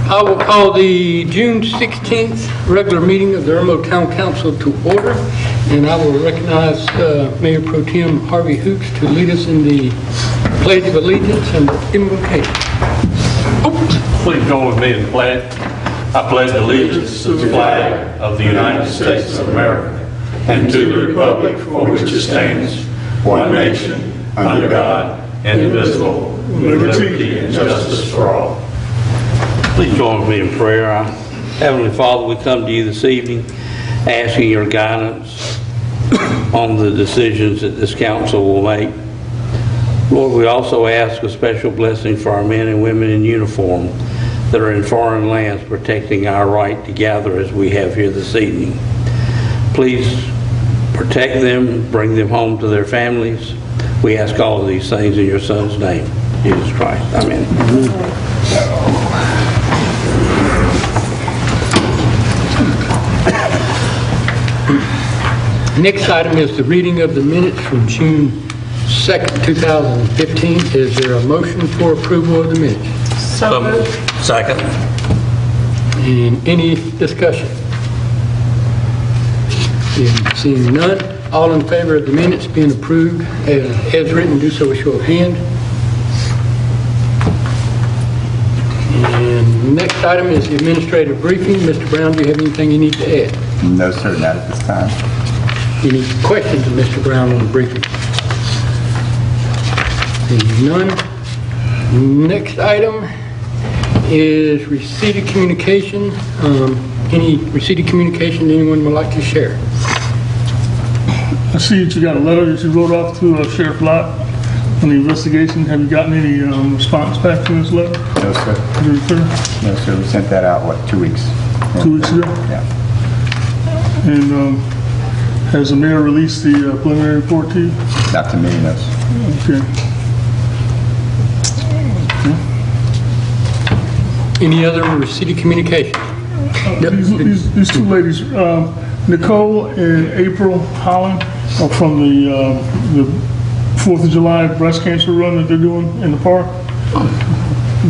I will call the June 16th regular meeting of the Irmo Town Council to order, and I will recognize Mayor Pro Tem Harvey Hoots to lead us in the Pledge of Allegiance and invocation. Please join with me in the pledge. I pledge allegiance to the flag of the United States of America and to the republic for which it stands, one nation, under God, indivisible, with liberty and justice for all. Please join with me in prayer. Heavenly Father, we come to you this evening asking your guidance on the decisions that this council will make. Lord, we also ask a special blessing for our men and women in uniform that are in foreign lands protecting our right to gather as we have here this evening. Please protect them, bring them home to their families. We ask all of these things in your Son's name, Jesus Christ. Amen. Next item is the reading of the minutes from June 2nd, 2015. Is there a motion for approval of the minutes? So moved. Second. And any discussion? Seeing none, all in favor of the minutes being approved as written, do so with show of hand. And next item is the administrative briefing. Mr. Brown, do you have anything you need to add? No, sir, not at this time. Any questions of Mr. Brown on the briefing? Seeing none. Next item is receipt of communication. Any receipt of communication anyone would like to share? I see that you got a letter that you wrote off to Sheriff Lott on the investigation. Have you gotten any response back to this letter? No, sir. No, sir. We sent that out, 2 weeks? 2 weeks ago? Yeah. And has the mayor released the preliminary report to you? Not to me, no. Okay. Any other receipt of communication? These two ladies, Nicole and April Holland, are from the 4th of July breast cancer run that they're doing in the park.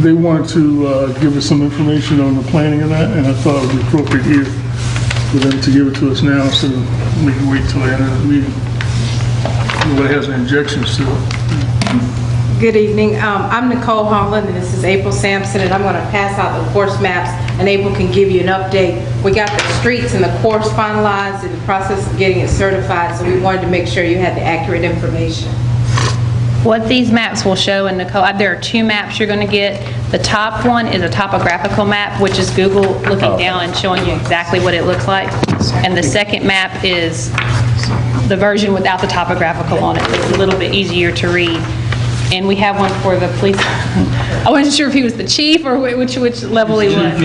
They wanted to give us some information on the planning of that, and I thought it would be appropriate here for them to give it to us now instead of we can wait till the end of the meeting. Nobody has any objections to it. Good evening. I'm Nicole Holland, and this is April Sampson, and I'm going to pass out the course maps, and April can give you an update. We got the streets and the course finalized in the process of getting it certified, so we wanted to make sure you had the accurate information. What these maps will show, and Nicole, there are 2 maps you're going to get. The top one is a topographical map, which is Google looking down and showing you exactly what it looks like. And the second map is the version without the topographical on it. It's a little bit easier to read. And we have one for the police. I wasn't sure if he was the chief or which level he was.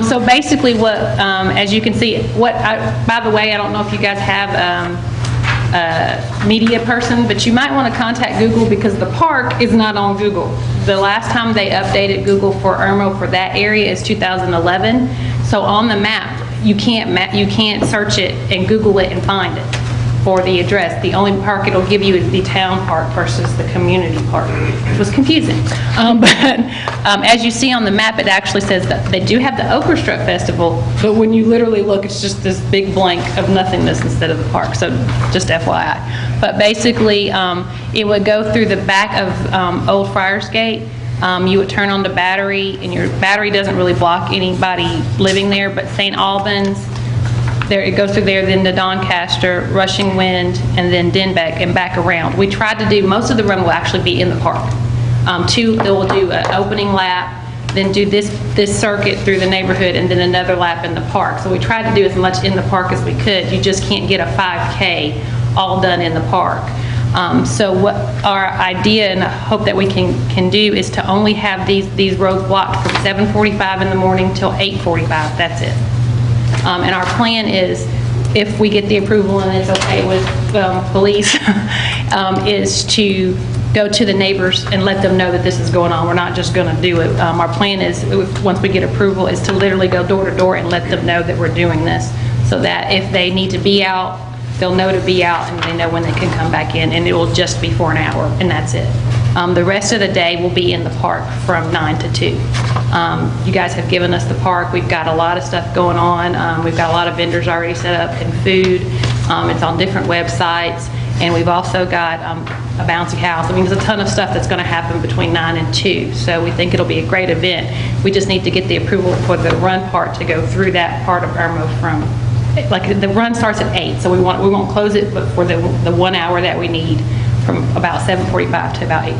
So basically what, as you can see, by the way, I don't know if you guys have a media person, but you might want to contact Google because the park is not on Google. The last time they updated Google for Irmo for that area is 2011. So on the map, you can't search it and Google it and find it for the address. The only park it'll give you is the town park versus the community park, which was confusing. But as you see on the map, it actually says that they do have the Okerstruck Festival, but when you literally look, it's just this big blank of nothingness instead of the park, so just FYI. But basically, it would go through the back of Old Friars Gate. You would turn on the battery, and your battery doesn't really block anybody living there, but St. Albans, there, it goes through there, then to Doncaster, Rushing Wind, and then Denbeck, and back around. We tried to do, most of the run will actually be in the park. They will do an opening lap, then do this circuit through the neighborhood, and then another lap in the park. So we tried to do as much in the park as we could. You just can't get a 5K all done in the park. So what our idea and I hope that we can do is to only have these roads blocked from 7:45 in the morning till 8:45. That's it. And our plan is, if we get the approval and it's okay with police, is to go to the neighbors and let them know that this is going on. We're not just going to do it. Our plan is, once we get approval, is to literally go door to door and let them know that we're doing this, so that if they need to be out, they'll know to be out and they know when they can come back in, and it will just be for an hour, and that's it. The rest of the day will be in the park from 9 to 2. You guys have given us the park. We've got a lot of stuff going on. We've got a lot of vendors already set up and food. It's on different websites. And we've also got a bouncy house. I mean, there's a ton of stuff that's going to happen between 9 and 2. So we think it'll be a great event. We just need to get the approval for the run part to go through that part of Irmo from, like, the run starts at 8. So we won't close it, but for the 1 hour that we need from about 7:45 to about 8:45.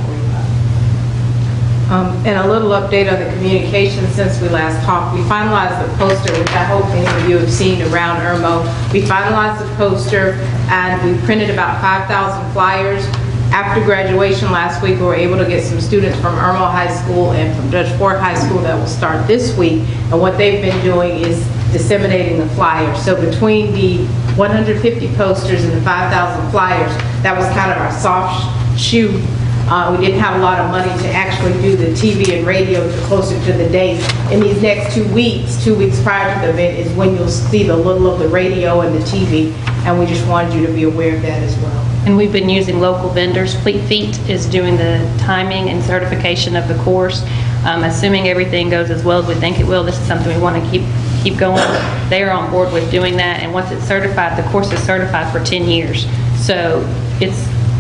And a little update on the communication since we last talked. We finalized the poster, which I hope many of you have seen around Irmo. We finalized the poster and we printed about 5,000 flyers. After graduation last week, we were able to get some students from Irmo High School and from Judge Ford High School that will start this week. And what they've been doing is disseminating the flyers. So between the 150 posters and the 5,000 flyers, that was kind of our soft shoe. We didn't have a lot of money to actually do the TV and radio closer to the date. In these next 2 weeks, 2 weeks prior to the event, is when you'll see the little of the radio and the TV, and we just wanted you to be aware of that as well. And we've been using local vendors. Fleet Feet is doing the timing and certification of the course. Assuming everything goes as well as we think it will, this is something we want to keep going. They are on board with doing that, and once it's certified, the course is certified for 10 years. So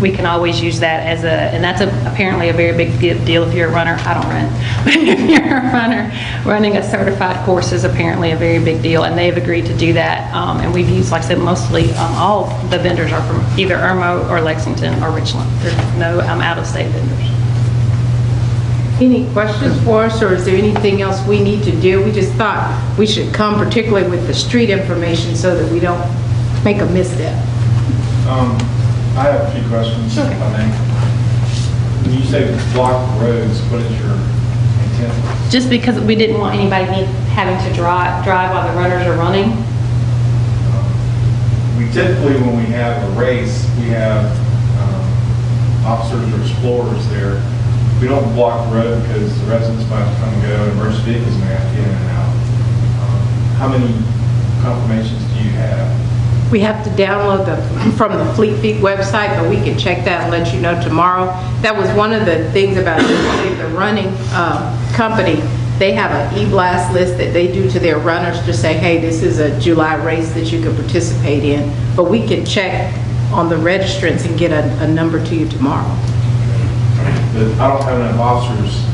we can always use that as and that's apparently a very big deal if you're a runner. I don't run, but if you're a runner, running a certified course is apparently a very big deal, and they've agreed to do that. And we've used, like I said, mostly all the vendors are from either Irmo or Lexington or Richland. There's no out-of-state vendors. Any questions for us, or is there anything else we need to do? We just thought we should come particularly with the street information so that we don't make a misstep. I have a few questions, if I may. When you say block roads, what is your intent? Just because we didn't want anybody having to drive while the runners are running. We typically, when we have a race, we have officers or explorers there. We don't block the road because the residents might have to come and go, and emergency vehicles may have to get in and out. How many confirmations do you have? We have to download from the Fleet Feet website, but we can check that and let you know tomorrow. That was one of the things about the running company. They have an e-blast list that they do to their runners to say, hey, this is a July race that you can participate in. But we can check on the registrants and get a number to you tomorrow. But I don't have enough officers.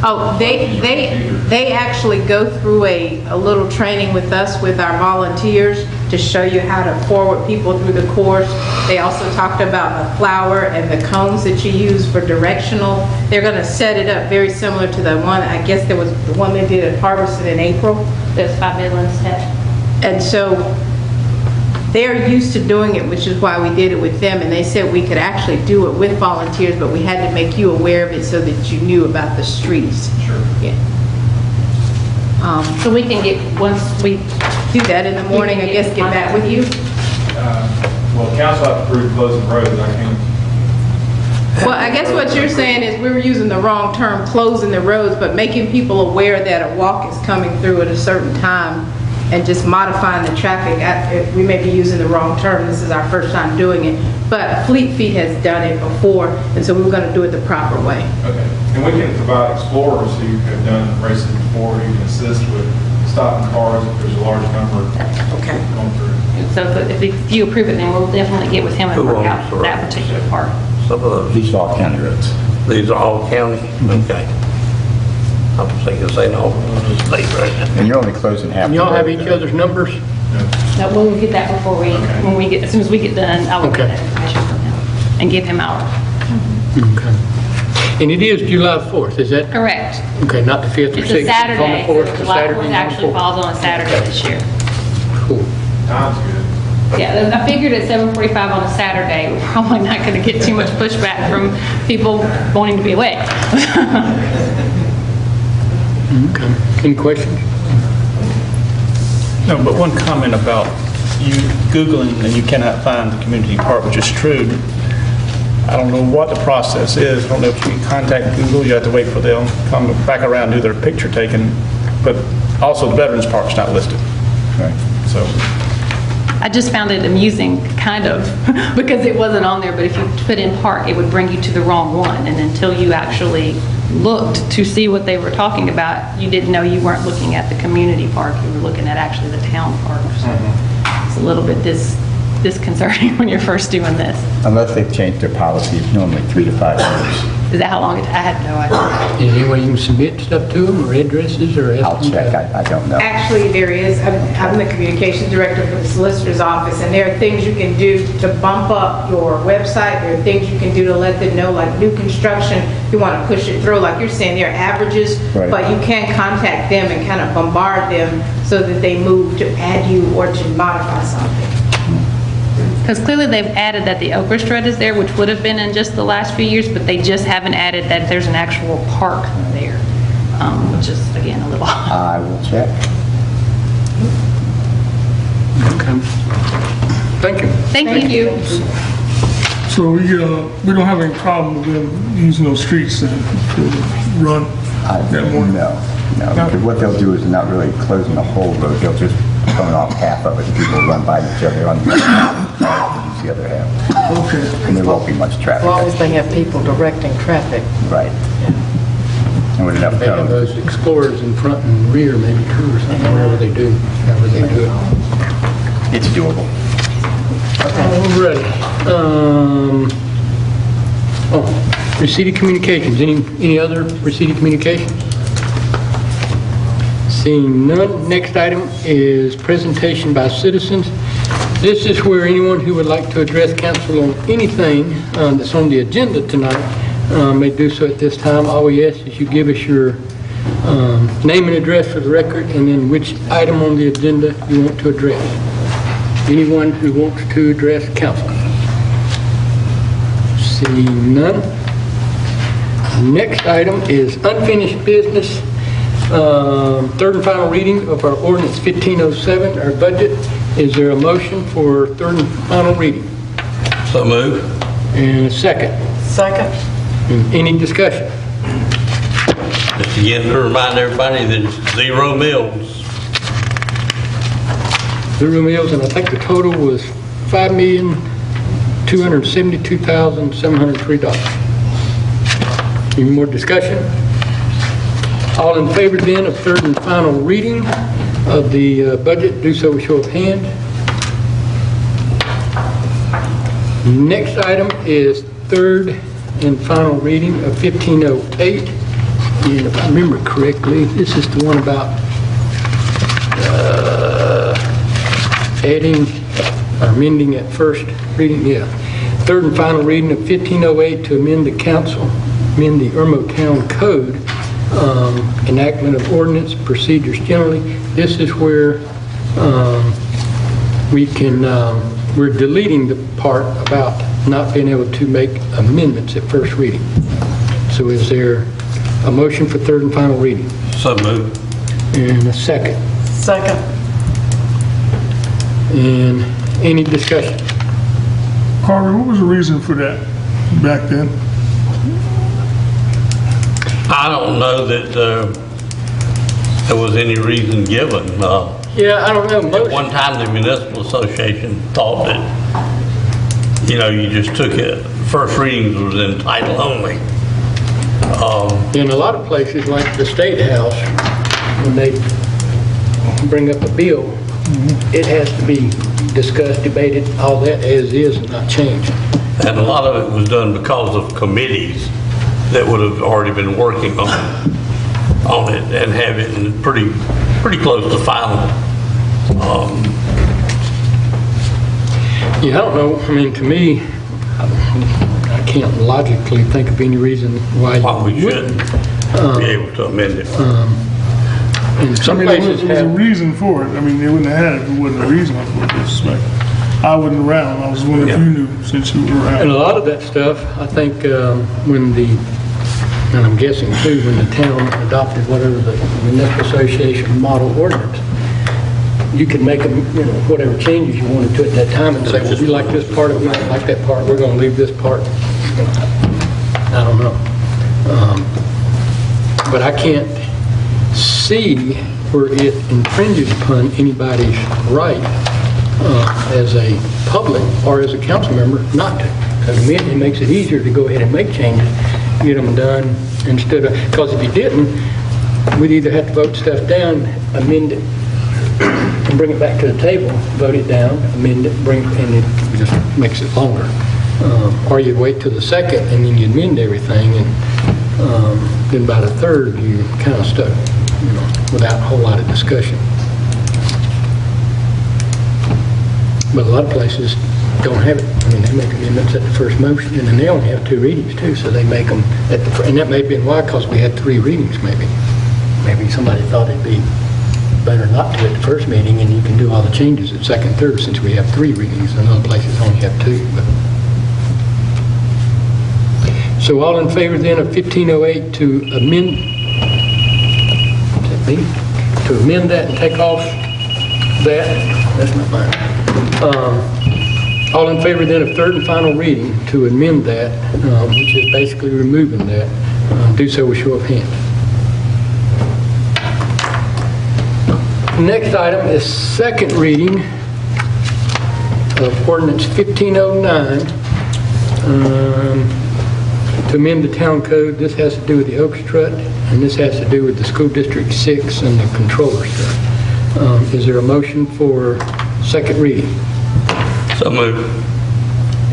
Oh, they actually go through a little training with us, with our volunteers, to show you how to forward people through the course. They also talked about the flower and the cones that you use for directional. They're going to set it up very similar to the one, I guess there was the one they did at Harbison in April. That's by Midlands Tech. And so they're used to doing it, which is why we did it with them, and they said we could actually do it with volunteers, but we had to make you aware of it so that you knew about the streets. Sure. Yeah. So we can get, once we Do that in the morning, I guess, get back with you. Well, council have to approve closing roads, I can't. Well, I guess what you're saying is we were using the wrong term, closing the roads, but making people aware that a walk is coming through at a certain time and just modifying the traffic. We may be using the wrong term. This is our first time doing it. But Fleet Feet has done it before, and so we were going to do it the proper way. Okay. And we can provide explorers who have done races before who can assist with stopping cars if there's a large number going through. So if you approve it, then we'll definitely get with him and work out that particular part. Some of those, These are all county roads. these are all county? Okay. I was thinking, say no, it's a state right now. And you're only closing half. And the y'all have road, each though. other's numbers? No, we'll get that before as soon as we get done, I will get Okay. that information from him and give him ours. Okay. And it is July 4th, is that? Correct. Okay, not the 5th or 6th? It's a Saturday. It's on the 4th, July Saturday, 4th on the actually 4th. falls on a Saturday this year. Cool. Time's good. Yeah, I figured at 7:45 on a Saturday, we're probably not going to get too much pushback from people wanting to be awake. Okay. Any questions? No, but one comment about you Googling and you cannot find the community part, which is true. I don't know what the process is. I don't know if you contact Google, you have to wait for them to come back around, do their picture taken. But also the Veterans Park's not listed. Right. So I just found it amusing, kind of, because it wasn't on there, but if you put in park, it would bring you to the wrong one, and until you actually looked to see what they were talking about, you didn't know you weren't looking at the community park, you were looking at actually the town park. So it's a little bit disconcerting when you're first doing this. Unless they've changed their policy, it's normally 3 to 5 years. Is that how long I had no idea. Is there any way you can submit stuff to them, or addresses, or? I'll check, I don't know. Actually, there is. I'm the communications director for the solicitor's office, and there are things you can do to bump up your website. There are things you can do to let them know, like new construction, you want to push it through. Like you're saying, there are averages, Right. but you can contact them and kind of bombard them so that they move to add you or to modify something. Because clearly they've added that the orchestra is there, which would have been in just the last few years, but they just haven't added that there's an actual park there, which is, again, a little odd. I will check. Okay. Thank you. Thank you. So we don't have any problem with them using those streets then to run that morning? No. Because what they'll do is not really closing the whole road, they'll just turn off half of it, and people run by each other on the use the other half. Okay. And there won't be much traffic. As long as they have people directing traffic. Right. And with enough They have cones. those explorers in front and rear, maybe too, or something, wherever they do it. It's doable. All right. Receipt of communications. Any other receipt of communications? Seeing none, next item is presentation by citizens. This is where anyone who would like to address council on anything that's on the agenda tonight may do so at this time. All we ask is you give us your name and address for the record, and then which item on the agenda you want to address. Anyone who wants to address council? Seeing none. Next item is unfinished business. Third and final reading of our ordinance 1507, our budget. Is there a motion for third and final reading? So move. And a second. Second. Any discussion? Just again to remind everybody that it's 0 mills. Zero mills, and I think the total was $5,272,703. Any more discussion? All in favor then of third and final reading of the budget, do so with show of hand. Next item is third and final reading of 1508. And if I remember correctly, this is the one about adding or amending at first reading, yeah. Third and final reading of 1508 to amend the Irmo Town Code, enactment of ordinance procedures generally. This is where we're deleting the part about not being able to make amendments at first reading. So is there a motion for third and final reading? So move. And a second. Second. And any discussion? Harvey, what was the reason for that back then? I don't know that there was any reason given. Yeah, I don't know. At one time, the municipal association thought that, you just took it, first readings was in title only. In a lot of places, like the State House, when they bring up a bill, it has to be discussed, debated, all that as is, and not changed. And a lot of it was done because of committees that would have already been working on it and have it in pretty close to final. Yeah, I don't know. I mean, to me, I can't logically think of any reason why We you wouldn't. shouldn't be able to amend it. And some There places was a have, reason for it. I mean, they wouldn't have had it if it wasn't a reason for it. It's like, I wasn't around. I was wondering if you knew since you were and around. a lot of that stuff, I think, when and I'm guessing too, when the town adopted whatever the municipal association model ordinance, you could make them, whatever changes you wanted to at that time and say, well, we like this part, we don't like that part, we're going to leave this part. I don't know. But I can't see where it infringes upon anybody's right as a public or as a council member not to. So to me, it makes it easier to go ahead and make changes, get them done instead of, because if you didn't, we'd either have to vote stuff down, amend it, and bring it back to the table, vote it down, amend it, and it just makes it longer. Or you'd wait till the second and then you'd amend everything, and then by the third, you kind of stuck, without a whole lot of discussion. But a lot of places don't have it. I mean, they make amendments at the first motion, and then they only have 2 readings too, so they make them at the, and that may have been why, because we had 3 readings maybe. Maybe somebody thought it'd be better not to at the first meeting, and you can do all the changes at second, third, since we have 3 readings, and other places only have 2. But. So all in favor then of 1508 to amend, is that me? To amend that and take off that, that's not mine. All in favor then of third and final reading to amend that, which is basically removing that, do so with show of hands. Next item is second reading of ordinance 1509 to amend the town code. This has to do with the oak strut, and this has to do with the school district 6 and the controller strut. Is there a motion for second reading? So moved.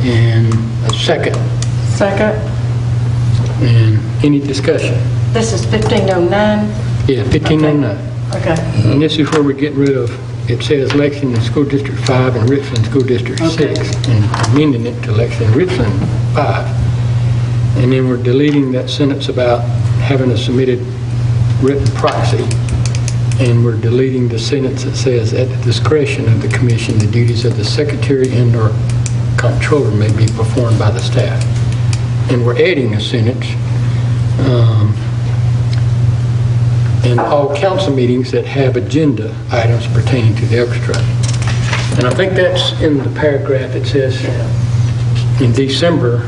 And a second. Second. And any discussion? This is 1509? Yeah, 1509. Okay. And this is where we're getting rid of, it says Lexington School District 5 and Richland School District 6, and amending it to Lexington Richland 5. And then we're deleting that sentence about having a submitted written proxy, and we're deleting the sentence that says, at the discretion of the commission, the duties of the secretary and/or comptroller may be performed by the staff. And we're adding a sentence, in all council meetings that have agenda items pertaining to the oak strut. And I think that's in the paragraph that says, in December,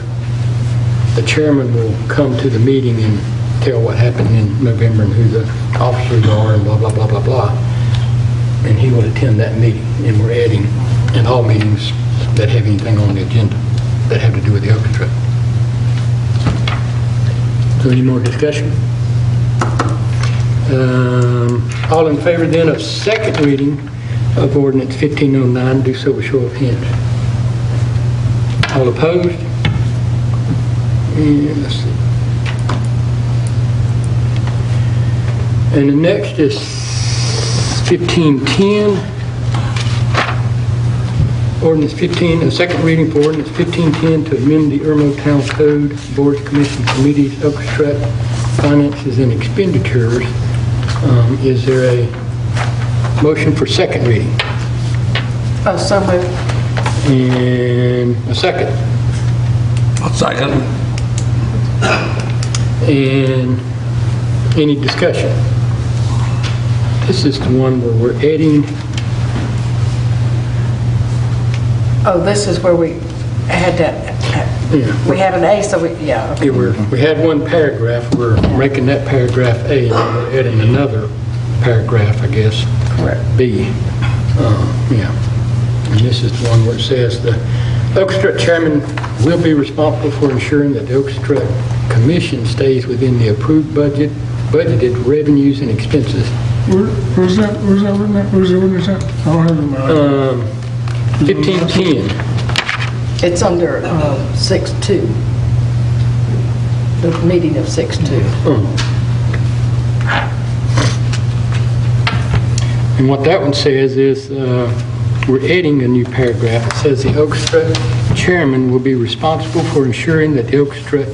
the chairman will come to the meeting and tell what happened in November and who the officers are and blah, blah, blah, blah, blah. And he will attend that meeting. And we're adding in all meetings that have anything on the agenda that have to do with the oak strut. So any more discussion? All in favor then of second reading of ordinance 1509, do so with show of hands. All opposed? And let's see. And the next is 1510. Ordinance 15, second reading for ordinance 1510 to amend the Irmo Town Code, boards, commissions, committees, oak strut, finances, and expenditures. Is there a motion for second reading? Oh, so moved. And a second. I'll second. And any discussion? This is the one where we're adding. Oh, this is where we had that, we had an A, so we, yeah. Okay. We had one paragraph, we're making that paragraph A, and then we're adding another paragraph, I guess. Correct. B. Yeah. And this is the one where it says, the Oak Strut chairman will be responsible for ensuring that the Oak Strut commission stays within the approved budgeted revenues and expenses. Where's that written at? Where's it written at? I don't have it in my 1510. It's under 6-2, the meeting of 6-2. And what that one says is, we're adding a new paragraph. It says the Oak Strut chairman will be responsible for ensuring that the Oak Strut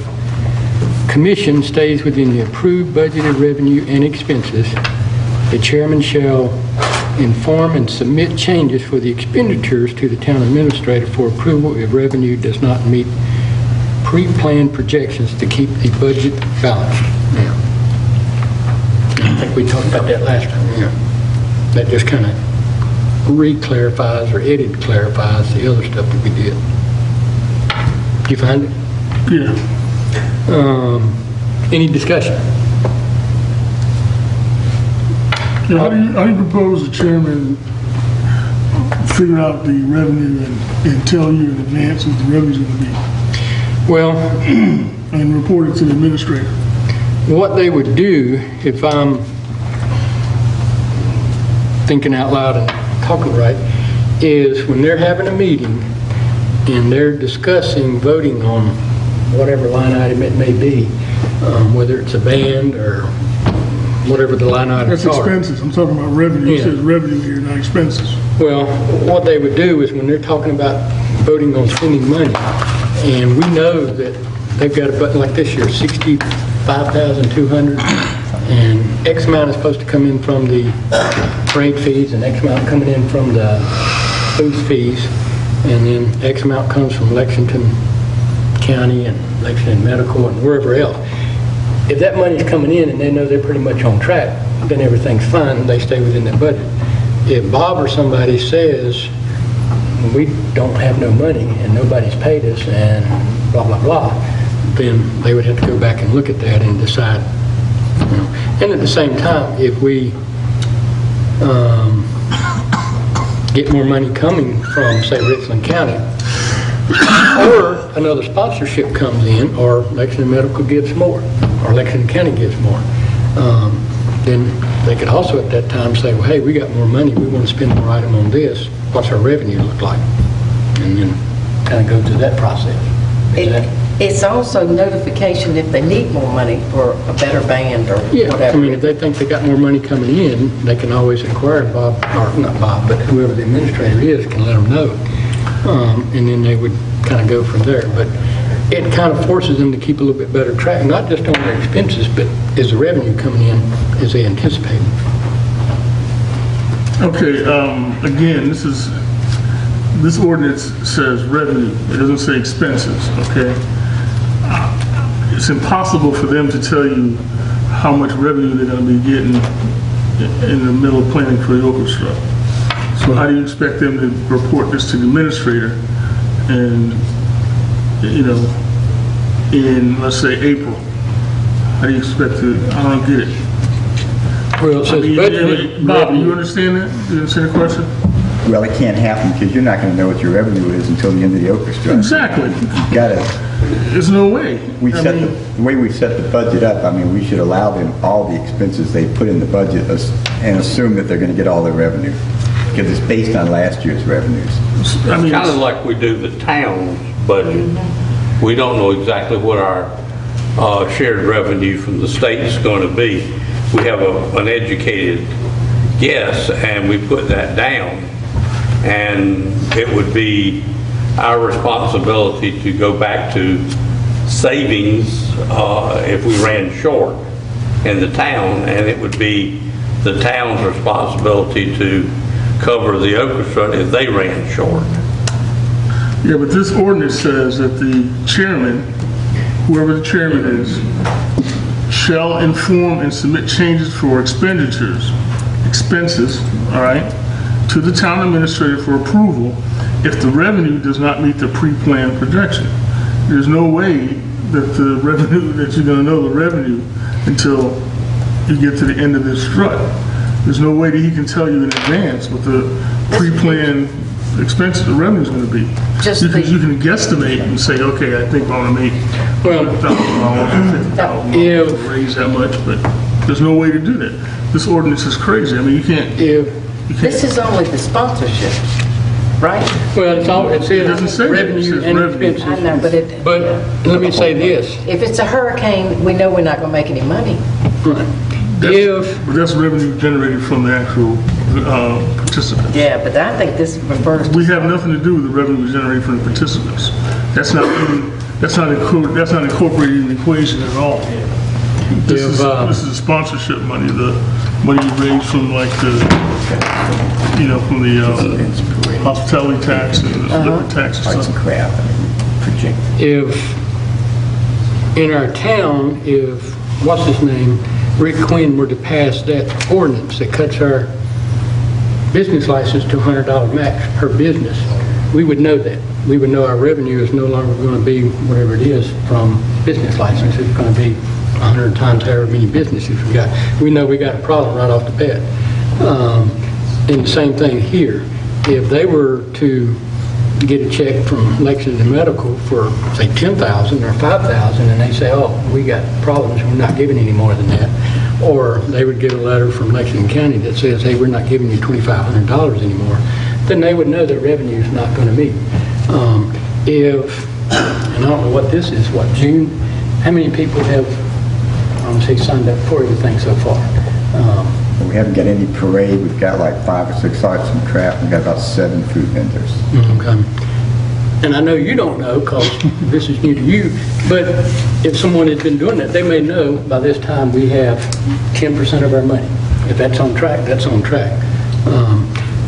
commission stays within the approved budgeted revenue and expenses. The chairman shall inform and submit changes for the expenditures to the town administrator for approval if revenue does not meet pre-planned projections to keep the budget balanced. Now, I think we talked about that last time. Yeah. That just kind of re-clarifies or clarifies the other stuff that we did. Did you find it? Yeah. Any discussion? How do you propose the chairman figure out the revenue and tell you in advance what the revenue's gonna be, Well, and report it to the administrator. what they would do, if I'm thinking out loud and talking right, is when they're having a meeting and they're discussing voting on whatever line item it may be, whether it's a band or whatever the line items That's are. expenses, I'm talking about revenue, it Yeah. says revenue here, not expenses. Well, what they would do is when they're talking about voting on spending money, and we know that they've got a button like this year, 65,200, and X amount is supposed to come in from the parade fees, and X amount coming in from the booth fees, and then X amount comes from Lexington County and Lexington Medical and wherever else. If that money's coming in and they know they're pretty much on track, then everything's fine, and they stay within that budget. If Bob or somebody says, we don't have no money and nobody's paid us and blah, blah, blah, then they would have to go back and look at that and decide, you know. And at the same time, if we get more money coming from, say, Richland County, or another sponsorship comes in, or Lexington Medical gives more, or Lexington County gives more, then they could also at that time say, well, hey, we got more money, we want to spend more item on this, what's our revenue look like? And then kind of go through that process. Is that- It's also notification if they need more money for a better band or Yeah, I whatever. mean, if they think they got more money coming in, they can always inquire Bob, or not Bob, but whoever the administrator is can let them know. And then they would kind of go from there. But it kind of forces them to keep a little bit better track, not just on their expenses, but is the revenue coming in as they anticipated. Okay, again, this ordinance says revenue, it doesn't say expenses, okay? It's impossible for them to tell you how much revenue they're gonna be getting in the middle of planning for the orchestra. So how do you expect them to report this to the administrator and, you know, in, let's say, April? How do you expect to, I don't get it. Well, it I says mean, budgeted Bob, revenue. you understand that? You understand the question? Well, it can't happen because you're not going to know what your revenue is until the end of the orchestra. Exactly. You got to. There's no way. We I set mean, the way we set the budget up, I mean, we should allow them all the expenses they put in the budget and assume that they're going to get all their revenue because it's based on last year's revenues. I mean, Kind of like we do the town's budget. We don't know exactly what our shared revenue from the state is going to be. We have an educated guess, and we put that down. And it would be our responsibility to go back to savings if we ran short in the town, and it would be the town's responsibility to cover the orchestra if they ran short. yeah, but this ordinance says that the chairman, whoever the chairman is, shall inform and submit changes for expenses, all right, to the town administrator for approval if the revenue does not meet the pre-planned projection. There's no way that the revenue, that you're gonna know the revenue until you get to the end of this strut. There's no way that he can tell you in advance what the pre-planned expenses, the revenue's gonna be. Just You can, the- you can guesstimate and say, okay, I think I wanna make Well, $100,000, $50,000, raise that much, but there's no way to do that. This ordinance is crazy. I mean, you can't, If, This is only the sponsorship, right? well, it doesn't say says that. It revenue says and revenue. expenses. I know, but it, But let me say this. if it's a hurricane, we know we're not gonna make any money. If, but that's revenue generated from the actual participants. Yeah, but I think this refers to. We have nothing to do with the revenue generated from the participants. That's not incorporated in the equation at all. This is a sponsorship money, the money you raise from like the, you know, from the hospitality tax and the liquor tax and Arts and stuff. craft, I mean, project. if, in our town, if, what's his name, Rick Quinn were to pass that ordinance that cuts our business license to $100 max per business, we would know that. We would know our revenue is no longer going to be whatever it is from business license. It's going to be 100 times however many businesses we got. We know we got a problem right off the bat. And the same thing here. if they were to get a check from Lexington Medical for, say, $10,000 or $5,000, and they say, oh, we got problems, we're not giving any more than that. Or they would get a letter from Lexington County that says, hey, we're not giving you $2,500 anymore, then they would know their revenue is not going to meet. And I don't know what this is, what, June? How many people have, say, signed up for everything so far? We haven't got any parade. We've got like 5 or 6 arts and craft. We've got about 7 food vendors. Okay. And I know you don't know because this is new to you, but if someone has been doing that, they may know by this time we have 10% of our money. If that's on track, that's on track.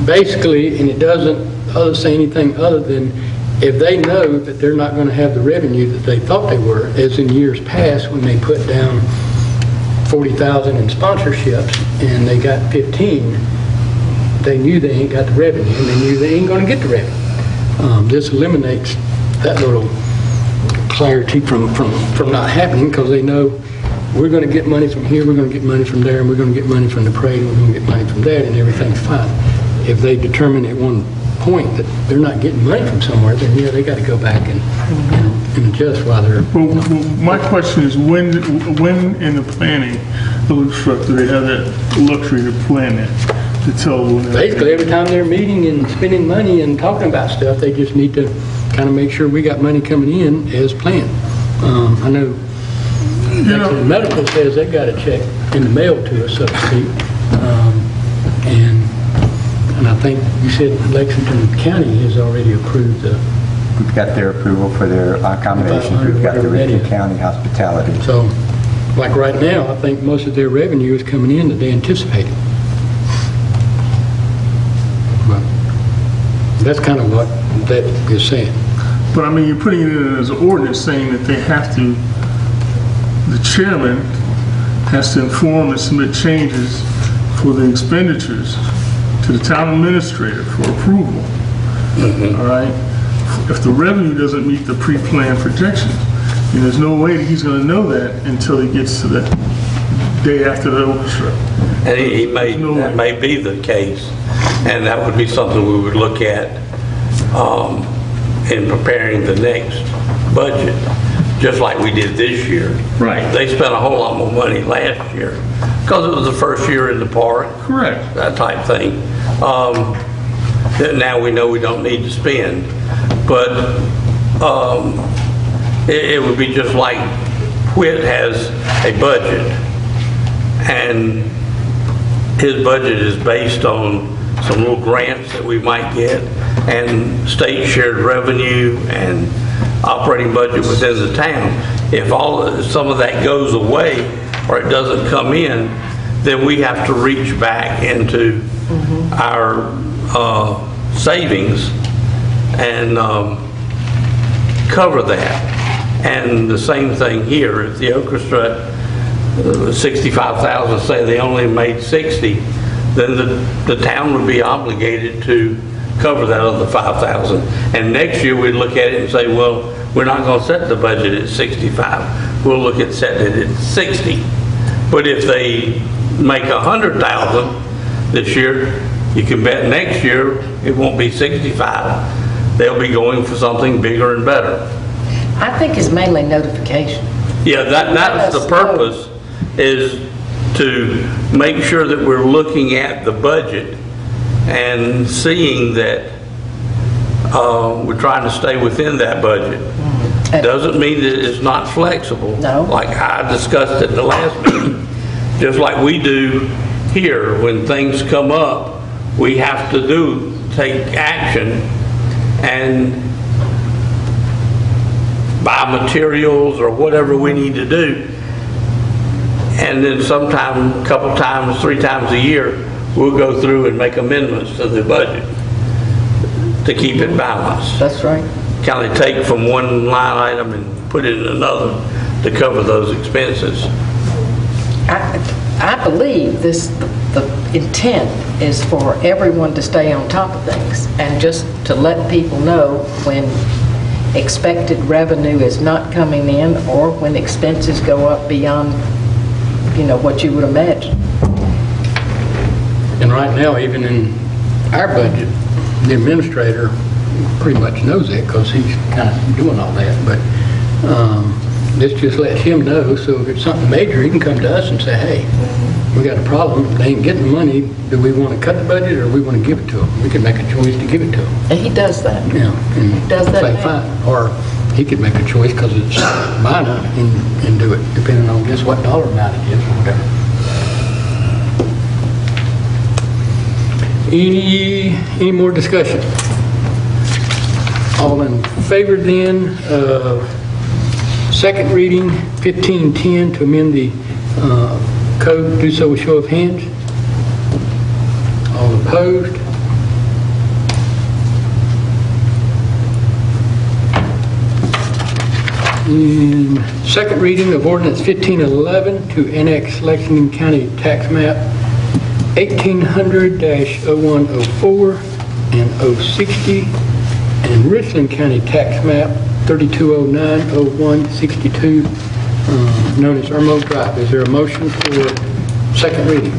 Basically, and it doesn't say anything other than if they know that they're not going to have the revenue that they thought they were, as in years past when they put down 40,000 in sponsorships and they got 15, they knew they ain't got the revenue and they knew they ain't going to get the revenue. This eliminates that little clarity from not happening because they know we're going to get money from here, we're going to get money from there, and we're going to get money from the parade, and we're going to get money from that, and everything's fine. If they determine at one point that they're not getting money from somewhere, then yeah, they got to go back and adjust while they're... Well, my question is, when in the planning structure do they have that luxury to plan that, to tell them? Basically, every time they're meeting and spending money and talking about stuff, they just need to kind of make sure we got money coming in as planned. I know medical says they got a check in the mail to us, so to speak. And I think you said Lexington County has already approved the... We've got their approval for their accommodations. We've got the Richmond County hospitality. So, like right now, I think most of their revenue is coming in that they anticipated. But that's kind of what that is saying. But I mean, you're putting it in as an ordinance saying that they have to, the chairman has to inform and submit changes for the expenditures to the town administrator for approval. All right? If the revenue doesn't meet the pre-planned projections, and there's no way that he's going to know that until he gets to the day after the orchestra. And that may be the case, and that would be something we would look at in preparing the next budget, just like we did this year. Right. They spent a whole lot more money last year because it was the first year in the park. Correct. That type thing. That now we know we don't need to spend, but it would be just like Whit has a budget, and his budget is based on some little grants that we might get and state shared revenue and operating budget within the town. If some of that goes away or it doesn't come in, then we have to reach back into our savings and cover that. And the same thing here. If the orchestra, 65,000, say they only made 60, then the town would be obligated to cover that other 5,000. And next year we'd look at it and say, well, we're not going to set the budget at 65. We'll look at setting it at 60. But if they make 100,000 this year, you can bet next year it won't be 65. They'll be going for something bigger and better. I think it's mainly notification. Yeah, that's the purpose, is to make sure that we're looking at the budget and seeing that we're trying to stay within that budget. Doesn't mean that it's not flexible. No. Like I discussed at the last meeting, just like we do here, when things come up, we have to take action and buy materials or whatever we need to do. And then sometime, a couple times, 3 times a year, we'll go through and make amendments to the budget to keep it balanced. That's right. Kind of take from one line item and put it in another to cover those expenses. I believe the intent is for everyone to stay on top of things and just to let people know when expected revenue is not coming in or when expenses go up beyond, what you would imagine. And right now, even in our budget, the administrator pretty much knows that because he's kind of doing all that, but this just lets him know, so if it's something major, he can come to us and say, hey, we got a problem, they ain't getting the money, do we want to cut the budget or we want to give it to them? We can make a choice to give it to them. And he does that. Yeah. And He does that say, now. fine. Or he could make a choice because it's minor and do it, depending on just what dollar amount it is or whatever. Any more discussion? All in favor then of second reading 1510 to amend the code, do so with show of hands. All opposed? And second reading of ordinance 1511 to annex Lexington County Tax Map 1800-0104 and 060 and Richland County Tax Map 3209-0162, known as Irmo Drive. Is there a motion for second reading?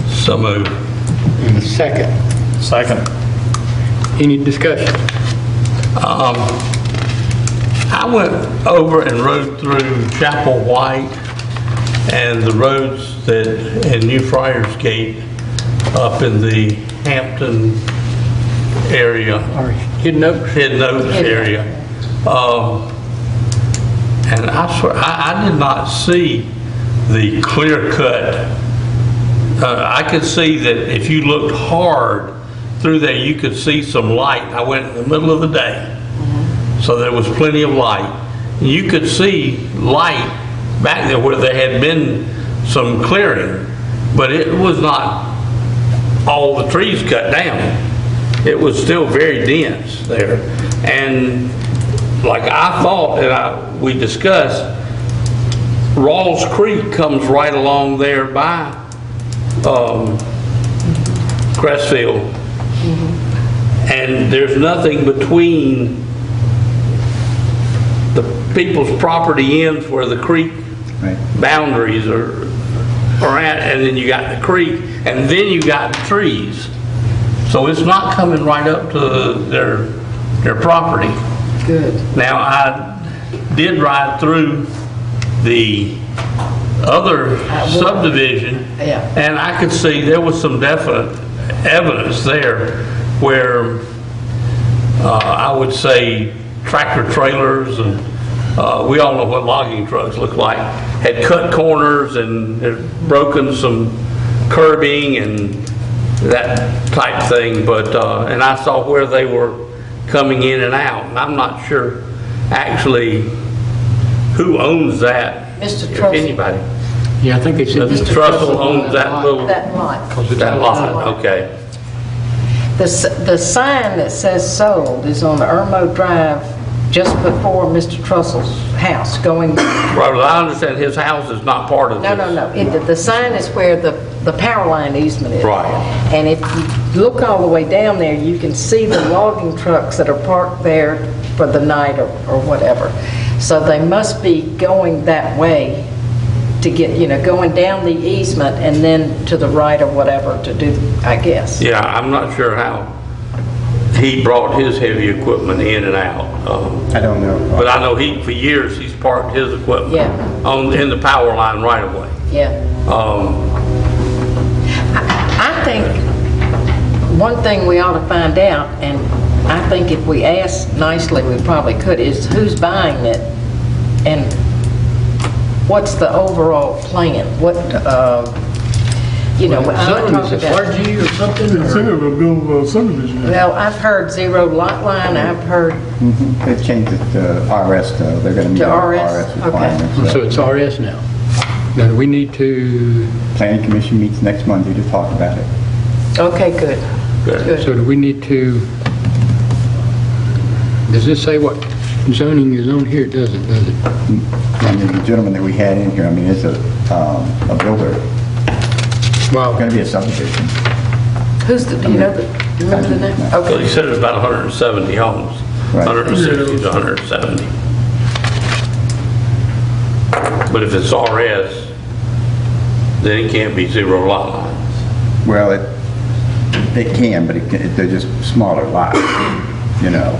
So moved. And a second. Second. Any discussion? I went over and rode through Chapel White and the roads that in New Friars Gate up in the Hampton area. Or Hidden Oaks? Hidden Oaks area. And I swear, I did not see the clear cut. I could see that if you looked hard through there, you could see some light. I went in the middle of the day, so there was plenty of light. You could see light back there where there had been some clearing, but it was not all the trees cut down. It was still very dense there. And like I thought, and we discussed, Rawls Creek comes right along there by Crestfield. And there's nothing between the people's property ends where the creek boundaries are at, and then you got the creek, and then you got the trees. So it's not coming right up to their property. Good. Now, I did ride through the other subdivision, and I could see there was some definite evidence there where I would say tractor trailers and we all know what logging trucks look like, had cut corners and had broken some curbing and that type thing, but and I saw where they were coming in and out, and I'm not sure actually who owns that, Mr. if Trussell. anybody. Yeah, I think they said Mr. Trussell owns that little, That lot. that lot, okay. The sign that says sold is on the Irmo Drive just before Mr. Trussell's house going. Right, well, I understand his house is not part of this. No. The sign is where the power line easement is. Right. And if you look all the way down there, you can see the logging trucks that are parked there for the night or whatever. So they must be going that way to get, going down the easement and then to the right or whatever to do, I guess. Yeah, I'm not sure how he brought his heavy equipment in and out. I don't know. But I know for years, he's parked his equipment in the power line right away. Yeah. I think one thing we ought to find out, and I think if we ask nicely, we probably could, is who's buying it and what's the overall plan? What, I'm Zone, talking is it about. RG or something? It's in a build subdivision. Well, I've heard 0 lot line, I've heard, They've changed it to RS, though. They're going to meet To our RS? RS requirements. So it's RS now. Now, we need to, Planning Commission meets next Monday to talk about it. okay, good. so do we need to, does this say what zoning is on here? It doesn't, does it? I mean, the gentleman that we had in here, is a builder. Well, It's going to be a subdivision. Who's the, do you know the, you remember the name? So he Okay. said it's about 170 homes, Right. 160 to 170. But if it's RS, then it can't be 0 lot lines. Well, They can, but they're just smaller lots,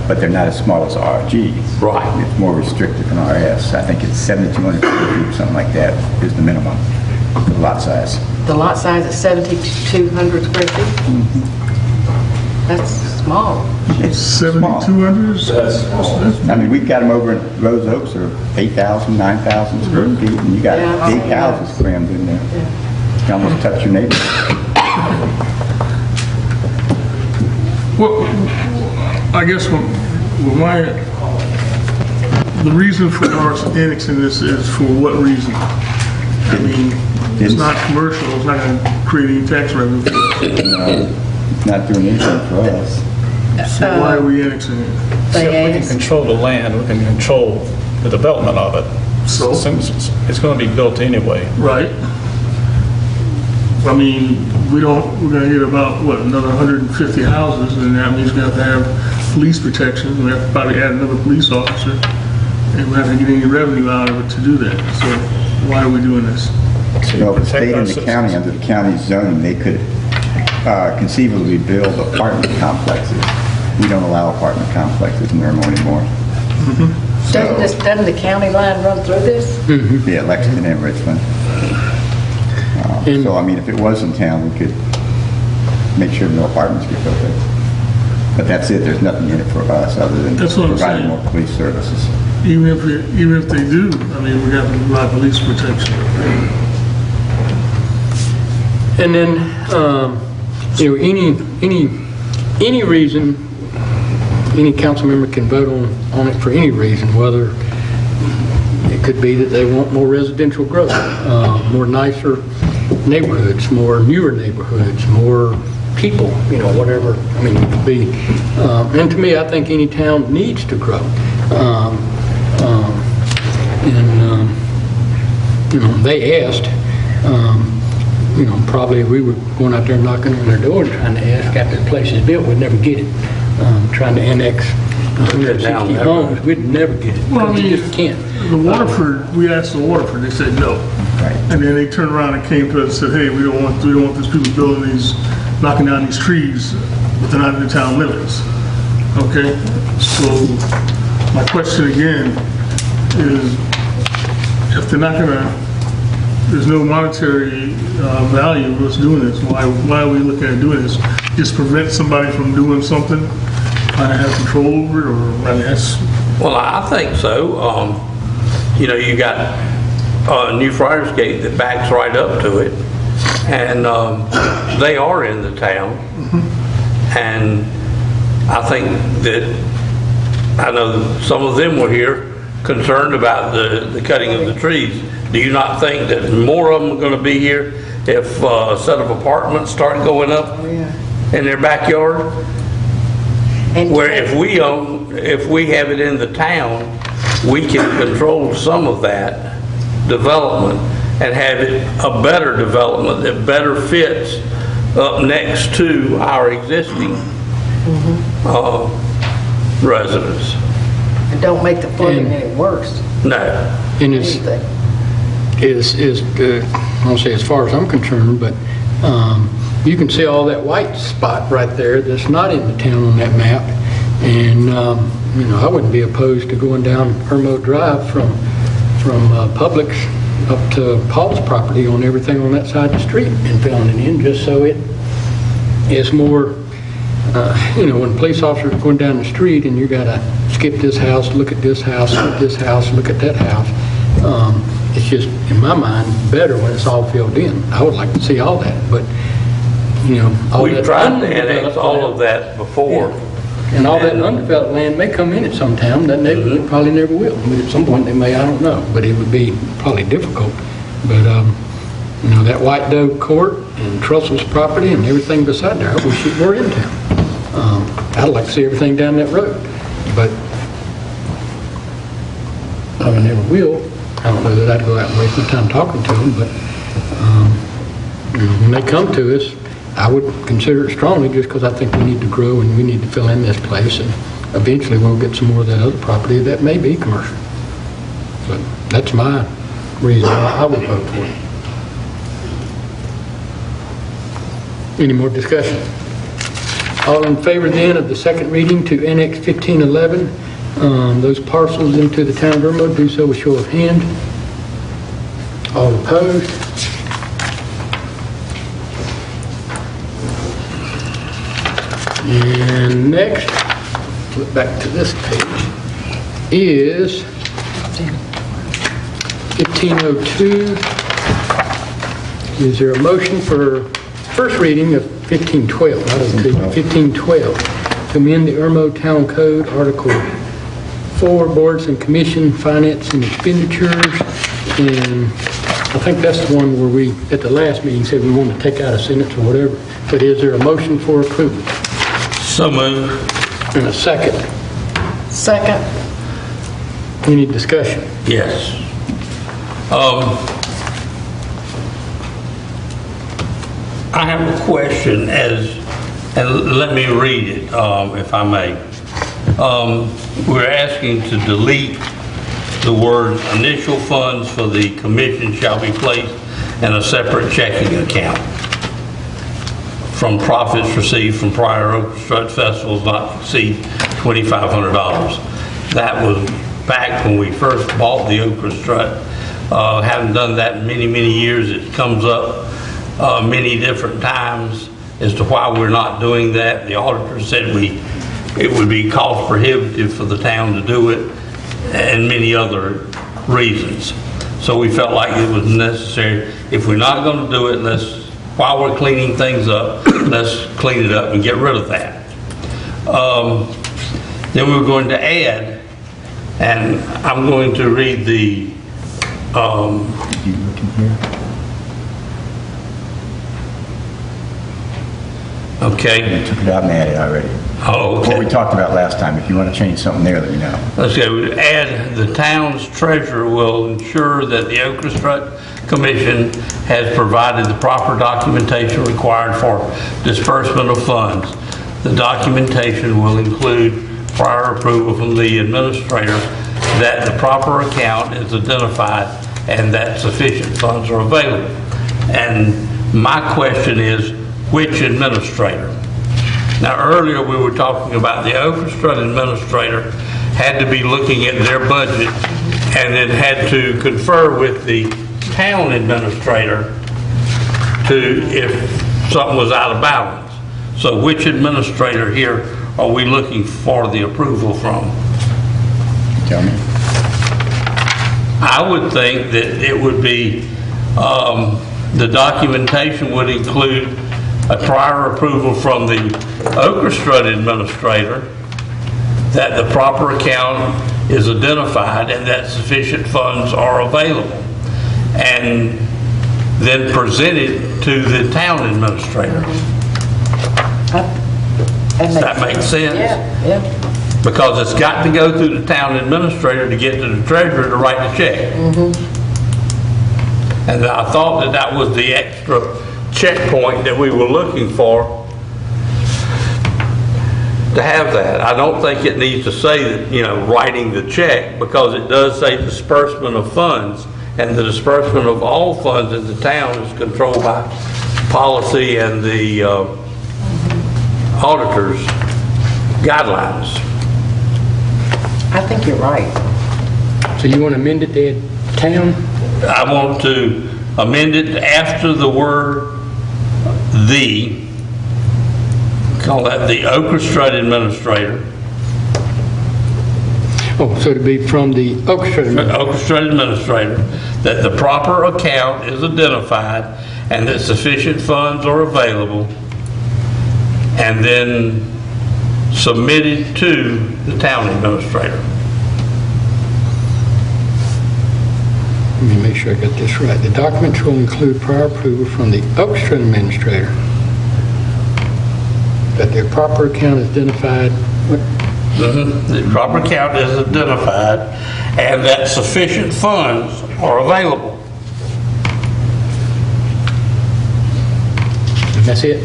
but they're not as small as RG. Right. It's more restrictive than RS. I think it's 7,200 square feet, something like that is the minimum for the lot size. The lot size is 7,200 square feet? That's small. It's small. 7,200? I mean, we've got them over in Rose Oaks, they're 8,000, 9,000 square feet, and you got Yeah, big houses crammed in there. You can almost touch your neighbor. Well, I guess the reason for us annexing this is for what reason? I mean, it's not commercial, it's not going to create any tax revenue for us. It's not doing anything for us. So why are we annexing it? They We can asked. control the land, we can control the development of it. So? Since it's going to be built anyway. Right. I mean, we're going to get about, another 150 houses, and that means we have to have police protection. We have to probably add another police officer, and we have to get any revenue out of it to do that. So why are we doing this? Well, if the state and the Protect our county, under the county zoning, they could conceivably build apartment complexes. We don't allow apartment complexes in Irmo anymore. Doesn't the county line run through this? Yeah, Lexington and Richmond. So, I mean, if it was in town, we could make sure no apartments get built there. But that's it, there's nothing in it for us other than That's what I'm providing saying. more police services. Even if they do, I mean, we have to provide police protection. And then, any reason, any council member can vote on it for any reason, whether it could be that they want more residential growth, more nicer neighborhoods, more newer neighborhoods, more people, whatever, I mean, it could be. And to me, I think any town needs to grow. They asked, probably if we were going out there knocking on their door and trying to ask after the place is built, we'd never get it. Trying to annex 160 homes, we'd never get it. Well, I You mean, just can't. The Waterford, we asked the Waterford, they said no. Right. And then they turned around and came to us and said, hey, we don't want these people building these, knocking down these trees, but they're not in the town limits. Okay? So my question again is, if they're not gonna, there's no monetary value of us doing this, why are we looking at doing this? Just prevent somebody from doing something, trying to have control over it, or, I mean, that's, Well, I think so. You got New Friars Gate that backs right up to it, and they are in the town. And I think that, I know some of them were here concerned about the cutting of the trees. Do you not think that more of them are going to be here if a set of apartments start going up in their backyard? And Where if we have it in the town, we can control some of that development and have it a better development that better fits up next to our existing residents. And don't make the flooding any worse. No. And it's, Anything. I don't say as far as I'm concerned, but you can see all that white spot right there that's not in the town on that map. And, I wouldn't be opposed to going down Irmo Drive from Publix up to Paul's property on everything on that side of the street and filling it in, just so it is more, when police officers are going down the street and you gotta skip this house, look at this house, look at this house, look at that house, it's just, in my mind, better when it's all filled in. I would like to see all that, but, all that We've tried to undeveloped annex all of that before. and all that undeveloped land may come in at some time, that neighborhood probably never will. I mean, at some point they may, I don't know, but it would be probably difficult. But, that White Doe Court and Trussell's property and everything beside there, I wish it were in town. I'd like to see everything down that road, but I never will. I don't know that I'd go out and waste my time talking to them, but, when they come to us, I would consider it strongly just because I think we need to grow and we need to fill in this place, and eventually we'll get some more of that other property that may be commercial. But that's my reason why I would vote for it. Any more discussion? All in favor then of the second reading to annex 1511, those parcels into the town of Irmo, do so with show of hand. All opposed? And next, flip back to this page, is 1502. Is there a motion for first reading of 1512, not 02, 1512, to amend the Irmo Town Code, Article 4, Boards and Commission, Finance and Expenditures, and I think that's the one where we, at the last meeting, said we wanted to take out a sentence or whatever, but is there a motion for approval? So moved. And a second. Second. Any discussion? Yes. I have a question and let me read it, if I may. We're asking to delete the word "initial funds for the commission shall be placed in a separate checking account from profits received from prior orchestra festivals not to exceed $2,500. That was back when we first bought the orchestra. Haven't done that in many, many years. It comes up many different times as to why we're not doing that. The auditor said it would be cost prohibitive for the town to do it, and many other reasons. So we felt like it was necessary. If we're not going to do it, while we're cleaning things up, let's clean it up and get rid of that. Then we're going to add, and I'm going to read the Did you look in here? okay. You took it out and added already. Oh, okay. What we talked about last time. If you want to change something there, let me know. Let's go. We add, the town's treasurer will ensure that the Orchestra Commission has provided the proper documentation required for disbursement of funds. The documentation will include prior approval from the administrator that the proper account is identified and that sufficient funds are available. And my question is, which administrator? Now, earlier we were talking about the orchestra administrator had to be looking at their budget and then had to confer with the town administrator if something was out of balance. So which administrator here are we looking for the approval from? Tell me. I would think that it would be, the documentation would include a prior approval from the orchestra administrator that the proper account is identified and that sufficient funds are available, and then present it to the town administrator. Does that make sense? Yeah. Because it's got to go through the town administrator to get to the treasurer to write the check. And I thought that was the extra checkpoint that we were looking for to have that. I don't think it needs to say that, writing the check, because it does say disbursement of funds, and the disbursement of all funds in the town is controlled by policy and the auditor's guidelines. I think you're right. So you want to amend it to town? I want to amend it after the word call that the orchestra administrator. Oh, so to be from the orchestra. Orchestra administrator, that the proper account is identified and that sufficient funds are available, and then submitted to the town administrator. Let me make sure I got this right. The documents will include prior approval from the orchestra administrator that their proper account is identified. The proper account is identified and that sufficient funds are available. That's it?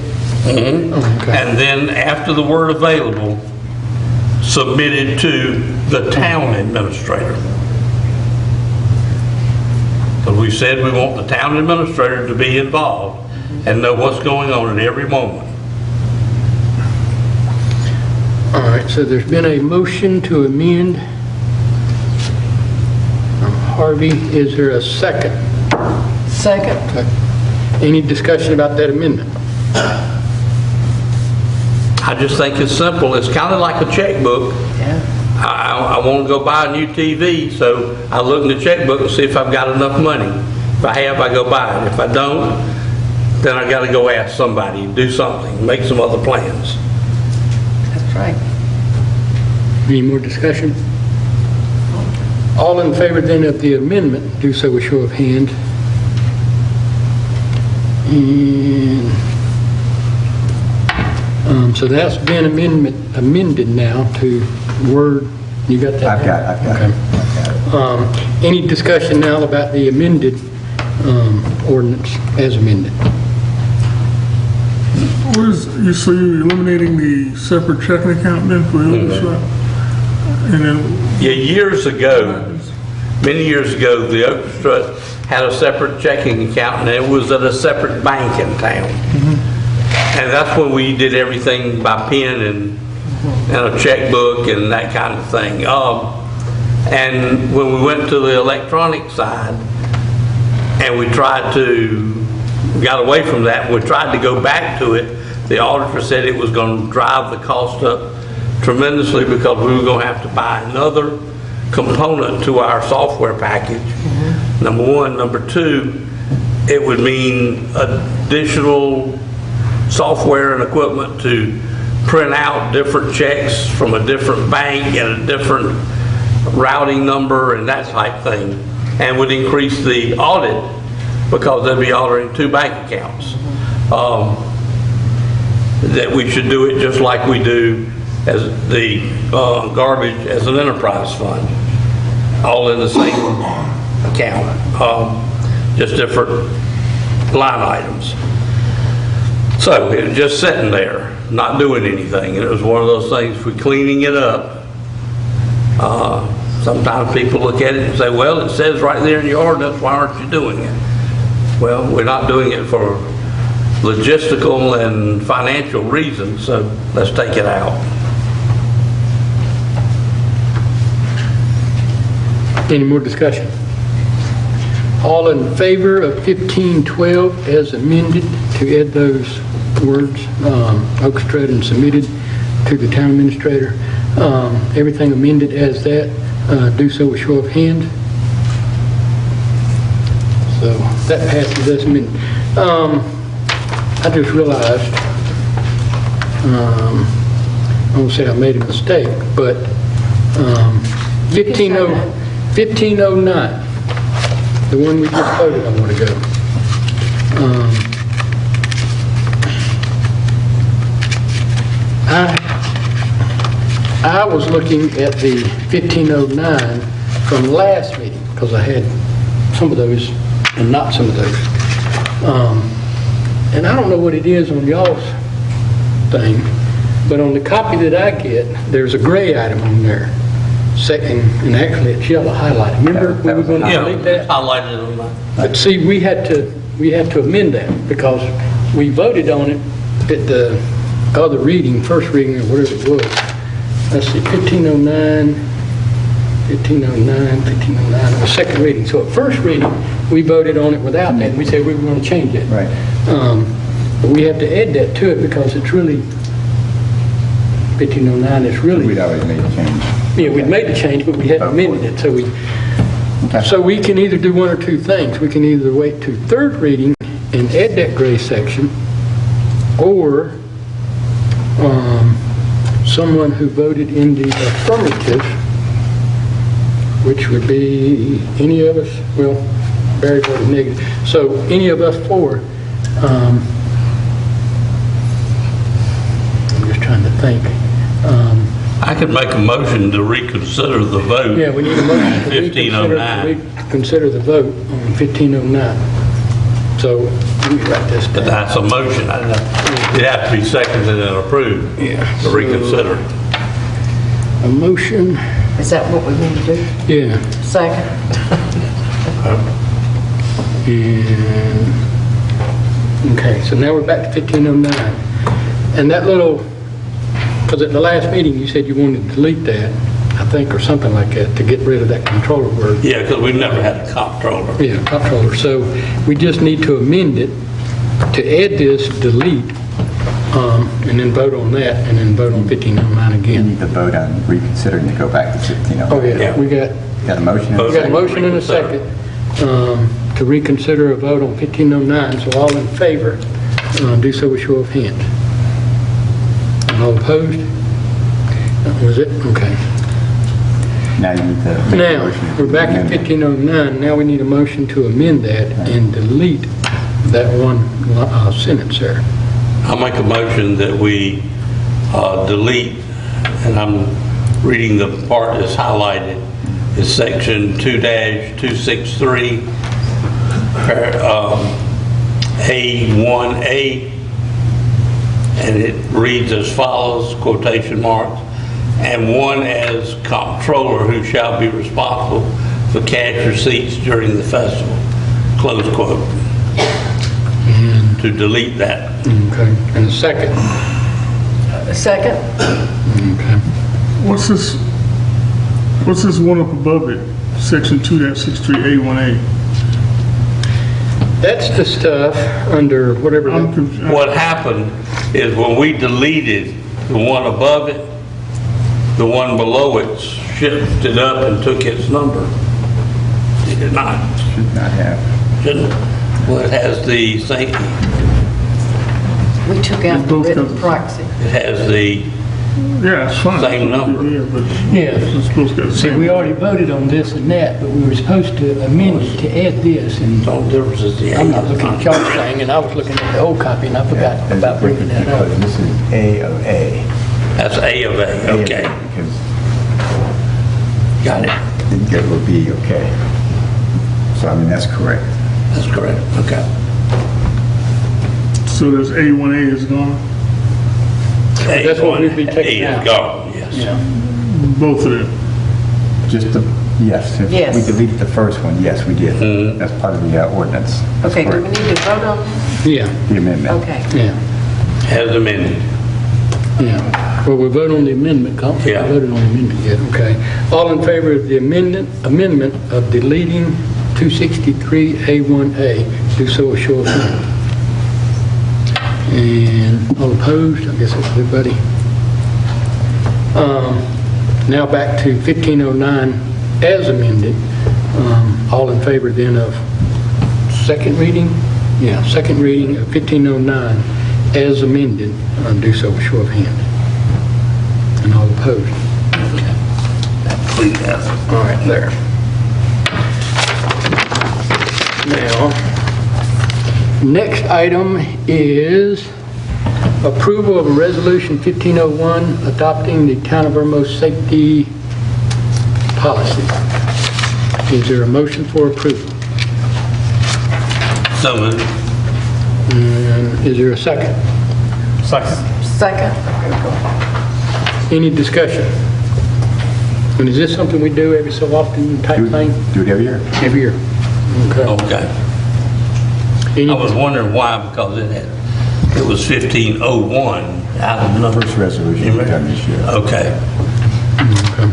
Oh, okay. And then after the word available, submitted to the town administrator. Because we said we want the town administrator to be involved and know what's going on at every moment. All right, so there's been a motion to amend. Harvey, is there a second? Second. Any discussion about that amendment? I just think it's simple. It's kind of like a checkbook. Yeah. I want to go buy a new TV, so I look in the checkbook and see if I've got enough money. If I have, I go buy it. If I don't, then I got to go ask somebody, do something, make some other plans. That's right. Any more discussion? All in favor then of the amendment, do so with show of hands. And so that's been amended now to word, you got that? I've got it. Any discussion now about the amended ordinance as amended? So you're eliminating the separate checking account then for Oak And then, Yeah, years ago, many years ago, the Oak had a separate checking account, and it was at a separate bank in town. And that's when we did everything by pen and a checkbook and that kind of thing. And when we went to the electronic side, and we got away from that, we tried to go back to it, the auditor said it was going to drive the cost up tremendously because we were going to have to buy another component to our software package. Number one. Number two, it would mean additional software and equipment to print out different checks from a different bank and a different routing number and that type thing, and would increase the audit because they'd be auditing two bank accounts. That we should do it just like we do as the garbage as an enterprise fund, all in the same account, just different line items. So it was just sitting there, not doing anything, and it was one of those things, for cleaning it up. Sometimes people look at it and say, well, it says right there in your ordinance, why aren't you doing it? Well, we're not doing it for logistical and financial reasons, so let's take it out. Any more discussion? All in favor of 1512 as amended to add those words, orchestrated and submitted to the town administrator, everything amended as that, do so with show of hands. So that passes as amended. I just realized, I won't say I made a mistake, but 1509, the one we just voted on a minute ago. I was looking at the 1509 from last meeting, because I had some of those and not some of those. And I don't know what it is on y'all's thing, but on the copy that I get, there's a gray item on there. And actually it's yellow highlighted. Remember we were going to delete that? Highlighted on that. But see, we had to amend that because we voted on it at the other reading, first reading or whatever it was. Let's see, 1509, the second reading. So at first reading, we voted on it without that. We said we were going to change it. Right. But we have to add that to it because it's really, 1509 is really... We'd already made a change. Yeah, we'd made the change, but we hadn't amended it. So we can either do one or two things. We can either wait to third reading and add that gray section, or someone who voted in the affirmative, which would be any of us, well, Barry voted negative. So any of us four, I'm just trying to think. I could make a motion to reconsider the vote. Yeah, we need a motion to 1509. reconsider the vote on 1509. So let me write this But down. that's a motion. It has to be seconded and approved Yeah. to reconsider. A motion, Is that what we want to do? yeah. Second? And, okay, so now we're back to 1509. And that little Because at the last meeting, you said you wanted to delete that, I think, or something like that, to get rid of that controller word. Yeah, because we've never had a comptroller. Yeah, comptroller. So we just need to amend it to add this delete, and then vote on that, and then vote on 1509 You again. need to vote on reconsidering to go back to 1509. Oh, yeah, we got Got a motion? we got a motion and a second to reconsider a vote on 1509. So all in favor, do so with show of hands. And all opposed? That was it? Okay. Now you need to make a Now, motion. we're back at 1509. Now we need a motion to amend that and delete that one sentence there. I'll make a motion that we delete, and I'm reading the part that's highlighted, is section 2-263, A1A, and it reads as follows, quotation marks, and one as comptroller who shall be responsible for cash receipts during the festival, close quote. To delete that. Okay. And a second. Second? Okay. What's this one up above it, section 2-63A1A? That's the stuff under whatever. I'm that- confused. What happened is when we deleted the one above it, the one below it shifted up and took its number. It did not. Should not have. Shouldn't. Well, it has the same, We took out the Both written comes- proxy. it has the, Yeah, it's fine. Same number. Yeah, but Yeah. it's supposed to get the See, same. we already voted on this and that, but we were supposed to amend it to add this, and no difference is the. I'm not looking at y'all's thing, and I was looking at the old copy, and I forgot There's a about bringing difference that up. because this is A of A. That's A of A, okay. Because Got it. didn't get a little B, okay. So, I mean, that's correct. That's correct, okay. So there's A1A is gone, That's what we'd be taking A out. is gone, yes. Yeah. both of them. Just the, yes. If Yes. we deleted the first one, yes, we did. Mhm. That's part of the ordinance. That's Okay, do we correct. need to vote on? Yeah, The amendment. Okay. yeah, As amended. yeah. Well, we vote on the amendment, Colin. Yeah. We voted on the amendment yet, okay. All in favor of the amendment of deleting 263A1A, do so with show of hands. And all opposed, I guess that's everybody. Now back to 1509 as amended. All in favor then of second reading? Yeah, second reading of 1509 as amended, do so with show of hands. And all opposed? All right, there. Now, next item is approval of a resolution 1501 adopting the Town of Irmo safety policy. Is there a motion for approval? So moved. And is there a second? Second. Second? Any discussion? And is this something we do every so often type thing? Do it every year. Every year? Okay. Okay. Any- I was wondering why, because it was 1501 out of the number. First resolution we've done this year. Okay. Okay.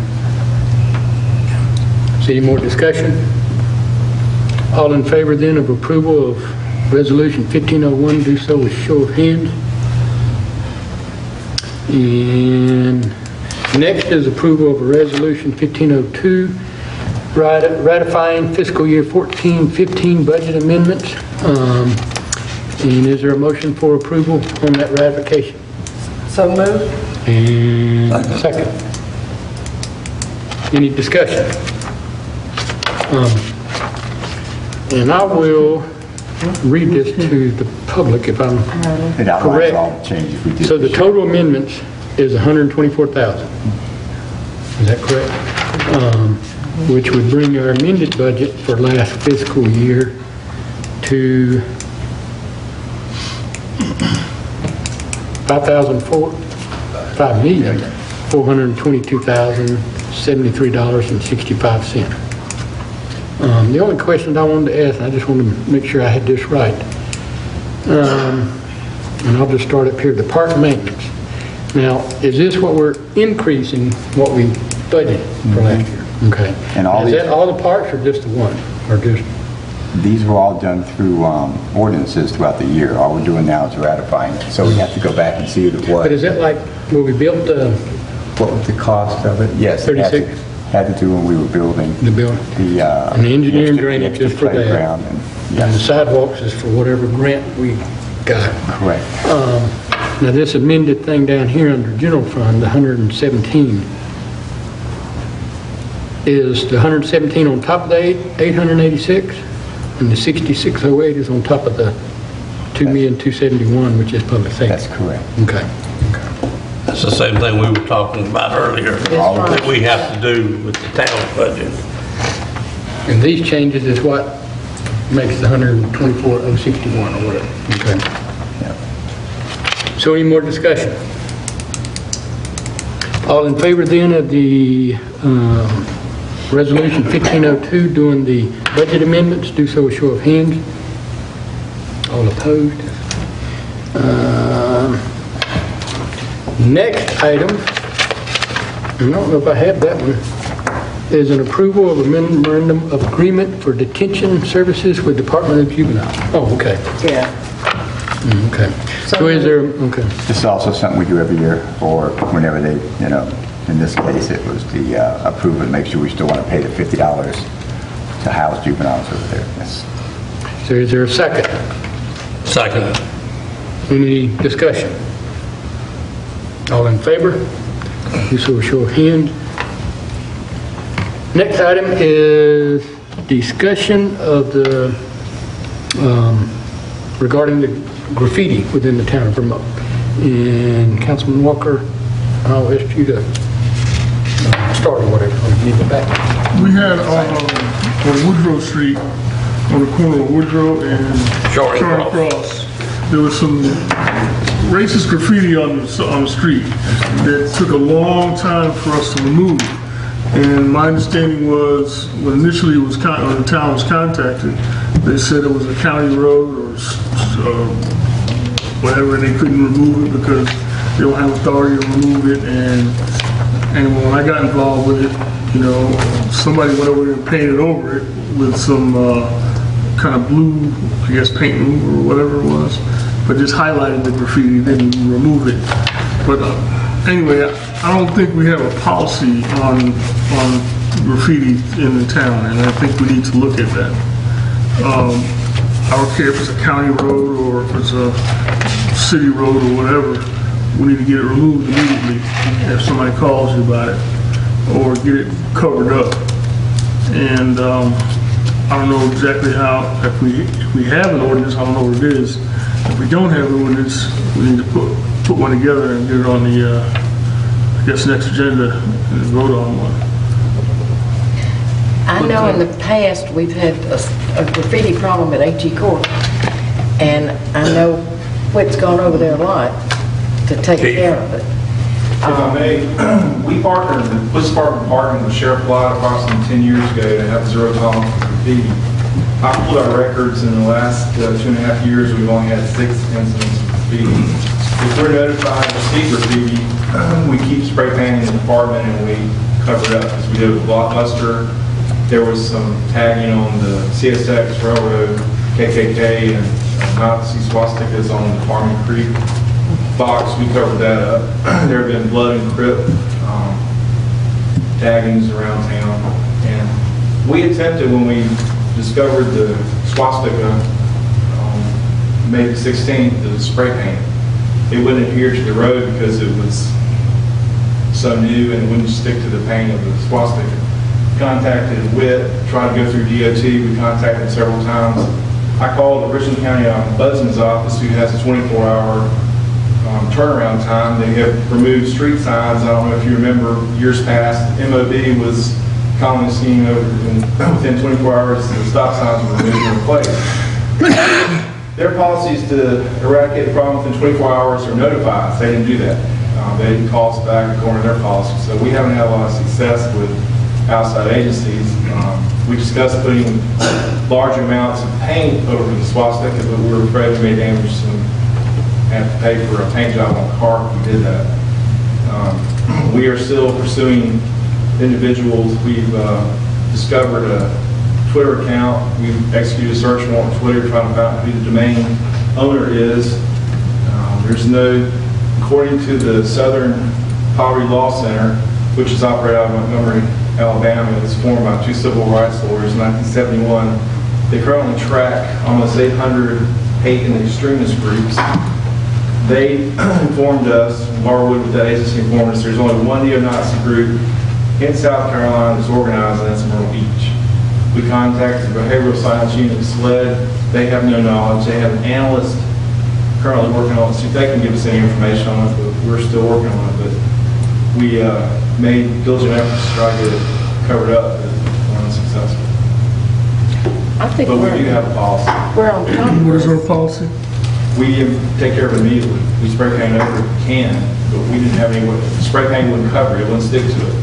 See any more discussion? All in favor then of approval of resolution 1501, do so with show of hands. And next is approval of a resolution 1502, ratifying fiscal year 14-15 budget amendments. And is there a motion for approval on that ratification? So moved? And second. Any discussion? And I will read this to the public if I'm It outlines correct. all the changes we did. So the this year. total amendments is 124,000. Is that correct? Which would bring our amended budget for last fiscal year to $5,422,073.65. The only question I wanted to ask, and I just wanted to make sure I had this right, and I'll just start up here, the park maintenance. Now, is this what we're increasing, what we budgeted for last year? Okay. And all Is these- that all the parts or just the one? Or just, These were all done through ordinances throughout the year. All we're doing now is ratifying it. So we have to go back and see what but is that like when we built what was the cost of it? Yes. it had to- 36? Had to do when we were building. the building? The, And the engineering extra- drainage extra is for that. playground and- And the Yes, sidewalks is for whatever grant we got. correct. Now, this amended thing down here under general fund, the 117, is the 117 on top of the 886? And the 6608 is on top of the 2,271,000, which is public safety? That's correct. Okay. That's the same thing we were talking about earlier, All of that we have to do with the town's budget. And these changes is what makes the 124,061 or whatever? Okay. Yeah. So any more discussion? All in favor then of the Resolution 1502 doing the budget amendments, do so with show of hands. All opposed? Next item, I don't know if I have that one, is an approval of a memorandum of agreement for detention services with Department of Juvenile. Oh, okay. Yeah. Okay. So is there, okay. This is also something we do every year, or whenever they, in this case, it was the approval to make sure we still want to pay the $50 to house juveniles over there. Yes. So is there a second? Second. Any discussion? All in favor? Do so with show of hands. Next item is discussion of the, regarding the graffiti within the town of Irmo. And Councilman Walker, I'll ask you to start or whatever, I'll give it back. We had on Woodrow Street, on the corner of Woodrow and Charing Charing Cross, there was some racist graffiti on the street that took a long time for us to remove. And my understanding was, when initially when the town was contacted, they said it was a county road or whatever, and they couldn't remove it because they don't have authority to remove it. And when I got involved with it, somebody went over there and painted over it with some kind of blue, I guess, paint remover or whatever it was, but just highlighted the graffiti, didn't remove it. But anyway, I don't think we have a policy on graffiti in the town, and I think we need to look at that. I don't care if it's a county road or if it's a city road or whatever, we need to get it removed immediately if somebody calls you about it, or get it covered up. And I don't know exactly how, if we have an ordinance, I don't know what it is. If we don't have an ordinance, we need to put one together and get it on the, I guess, next agenda and vote on one. I know in the past, we've had a graffiti problem at HE Court, and I know Whit's gone over there a lot to take care of it. If I may, we partnered, the police department partnered with Sheriff Blythe approximately 10 years ago to have zero tolerance for graffiti. I pulled our records in the last 2.5 years, we've only had 6 incidents of graffiti. If we're notified to see graffiti, we keep spray painting the department and we cover it up, because we did a blockbuster. There was some tagging on the CSX Railroad, KKK, and Nazi swastikas on the Farming Creek box. We covered that up. There have been blood and crip taggings around town. And we attempted, when we discovered the swastika May the 16th, to spray paint. It wouldn't adhere to the road because it was so new and it wouldn't stick to the paint of the swastika. Contacted WIT, tried to go through DOT, we contacted several times. I called the Richland County Ombudsman's office, who has a 24-hour turnaround time. They have removed street signs. I don't know if you remember years past, MOB was commonly seen over within 24 hours, the stop signs were removed and replaced. Their policy is to eradicate the problem within 24 hours or notify us. They didn't do that. They didn't call us back according to their policy. So we haven't had a lot of success with outside agencies. We discussed putting large amounts of paint over the swastika, but we were afraid we may damage some, have to pay for a paint job on a car if we did that. We are still pursuing individuals. We've discovered a Twitter account. We've executed a search warrant on Twitter trying to find out who the domain owner is. There's no, according to the Southern Poverty Law Center, which is operated out of Montgomery, Alabama, it was formed by 2 civil rights lawyers in 1971. They currently track almost 800 hate and extremist groups. They informed us, Barwood with that agency informed us, there's only one neo-Nazi group in South Carolina that's organized, and that's in Myrtle Beach. We contacted the Behavioral Science Unit at SLED. They have no knowledge. They have an analyst currently working on it, see if they can give us any information on it, but we're still working on it. But we made diligent efforts to try to get it covered up, but we're unsuccessful. I think But we do have a policy. we're on top of What is our this. policy? We take care of it immediately. We spray paint over if we can, but we didn't have any, spray paint wouldn't cover it, it wouldn't stick to it.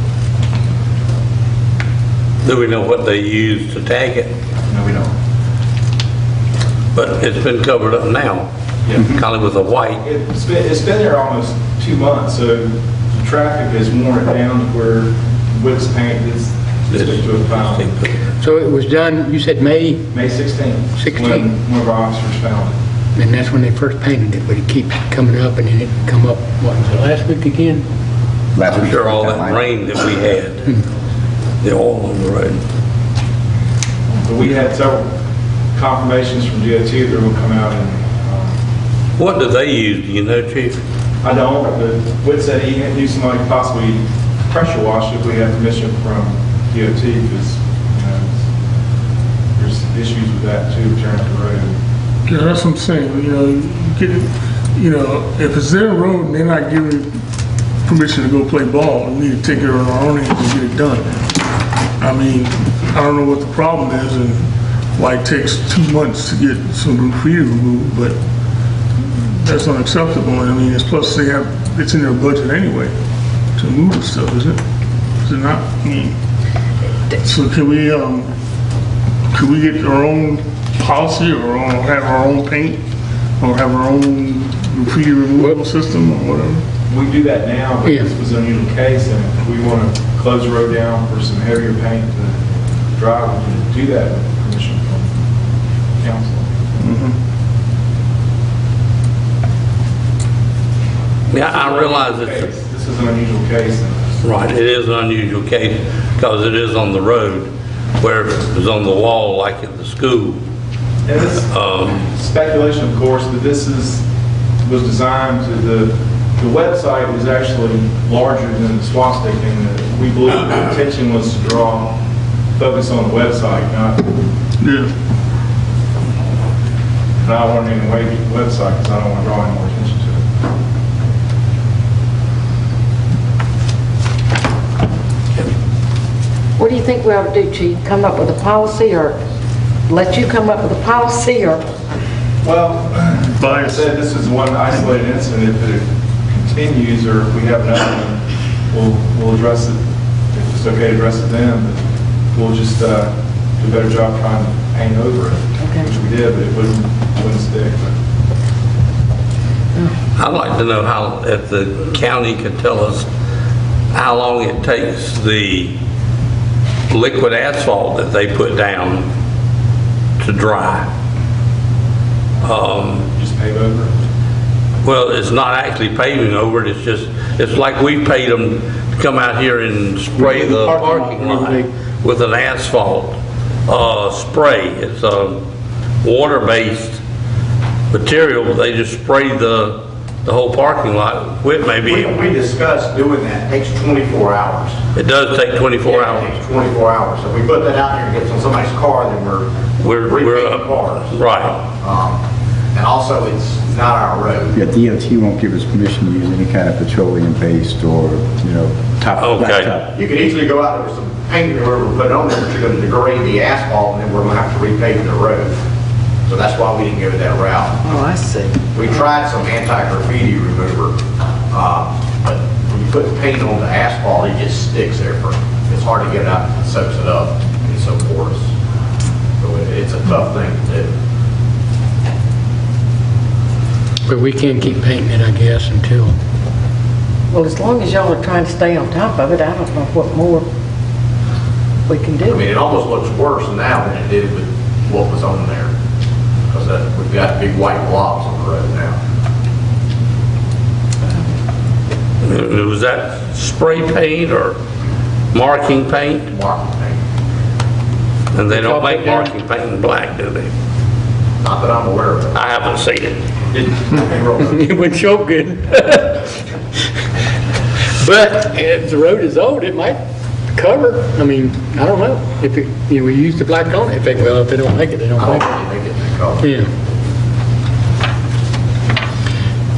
Do we know what they use to tag it? No, we don't. But it's been covered up now, Yeah. kind of with a white. It's been there almost 2 months, so the traffic has worn it down to where with this paint, it's stick to a pound. So it was done, you said May, May 16th. 16th. When one of our officers found it. and that's when they first painted it, but it keeps coming up, and then it come up, what, was it last week again? Last I'm week, sure all that line. rain that we had, the oil on the road. But we had several confirmations from DOT that they will come out and, What do they use, do you know, Chief? I don't, but Whit said he knew somebody could possibly pressure wash if we had permission from DOT, because, you know, there's issues with that too, tearing up the road. Yeah, that's what I'm saying, you know, if it's their road and they're not giving permission to go play ball, we need to take it on our own hands and get it done. I mean, I don't know what the problem is and why it takes 2 months to get some graffiti removed, but that's unacceptable. I mean, it's plus it's in their budget anyway to move the stuff, is it? Is it not? I mean, so can we get our own policy or have our own paint or have our own graffiti removal system or whatever? We do that now, but Yeah. this was an unusual case, and if we want to close the road down for some heavier paint to dry, we can do that with permission from council. Yeah, I realize it's, This is an unusual case. right, it is an unusual case because it is on the road where it was on the wall like at the school. And this speculation, of course, but this was designed to, the website was actually larger than the swastika, and we believe the intention was to draw focus on the website, not, Yeah. and I don't want to in any way beat the website because I don't want to draw any more attention to it. What do you think we ought to do, Chief? Come up with a policy or let you come up with a policy or? Well, like I said, this is one isolated incident. If it continues or if we have another one, we'll address it. If it's okay to address it then, but we'll just do a better job trying to paint over it, Okay. which we did, but it wouldn't stick. I'd like to know how, if the county could tell us how long it takes the liquid asphalt that they put down to dry. Just pave over it. Well, it's not actually paving over it, it's like we paid them to come out here and spray the parking lot with an asphalt spray. It's a water-based material, but they just spray the whole parking lot. Whit maybe, We discussed doing that. It takes 24 hours. it does take 24 It hours. takes 24 hours. If we put that out there and get on somebody's car, then we're repainting cars. Right. And also, it's not our road. Yeah, DOT won't give us permission to use any kind of petroleum-based or, top, Okay. blacktop. You can easily go out there with some paint or whatever, put it on there, but you're going to degrade the asphalt, and then we're going to have to repave the road. So that's why we didn't go that route. Oh, I see. We tried some anti-graffiti remover, but when you put the paint on the asphalt, it just sticks there. It's hard to get it out, it soaks it up, it's so porous. So it's a tough thing to do. But we can keep painting it, I guess, until Well, as long as y'all are trying to stay on top of it, I don't know what more we can I mean, do. it almost looks worse now than it did with what was on there. Because we've got big white blobs on the road now. Was that spray paint or marking paint? Marking paint. And they don't make marking paint in black, do they? Not that I'm aware of. I haven't seen it. It wouldn't show good. But if the road is old, it might cover. I mean, I don't know. If it, we use the black on it. If they don't make it, they don't I make don't it. think they get that color. Yeah.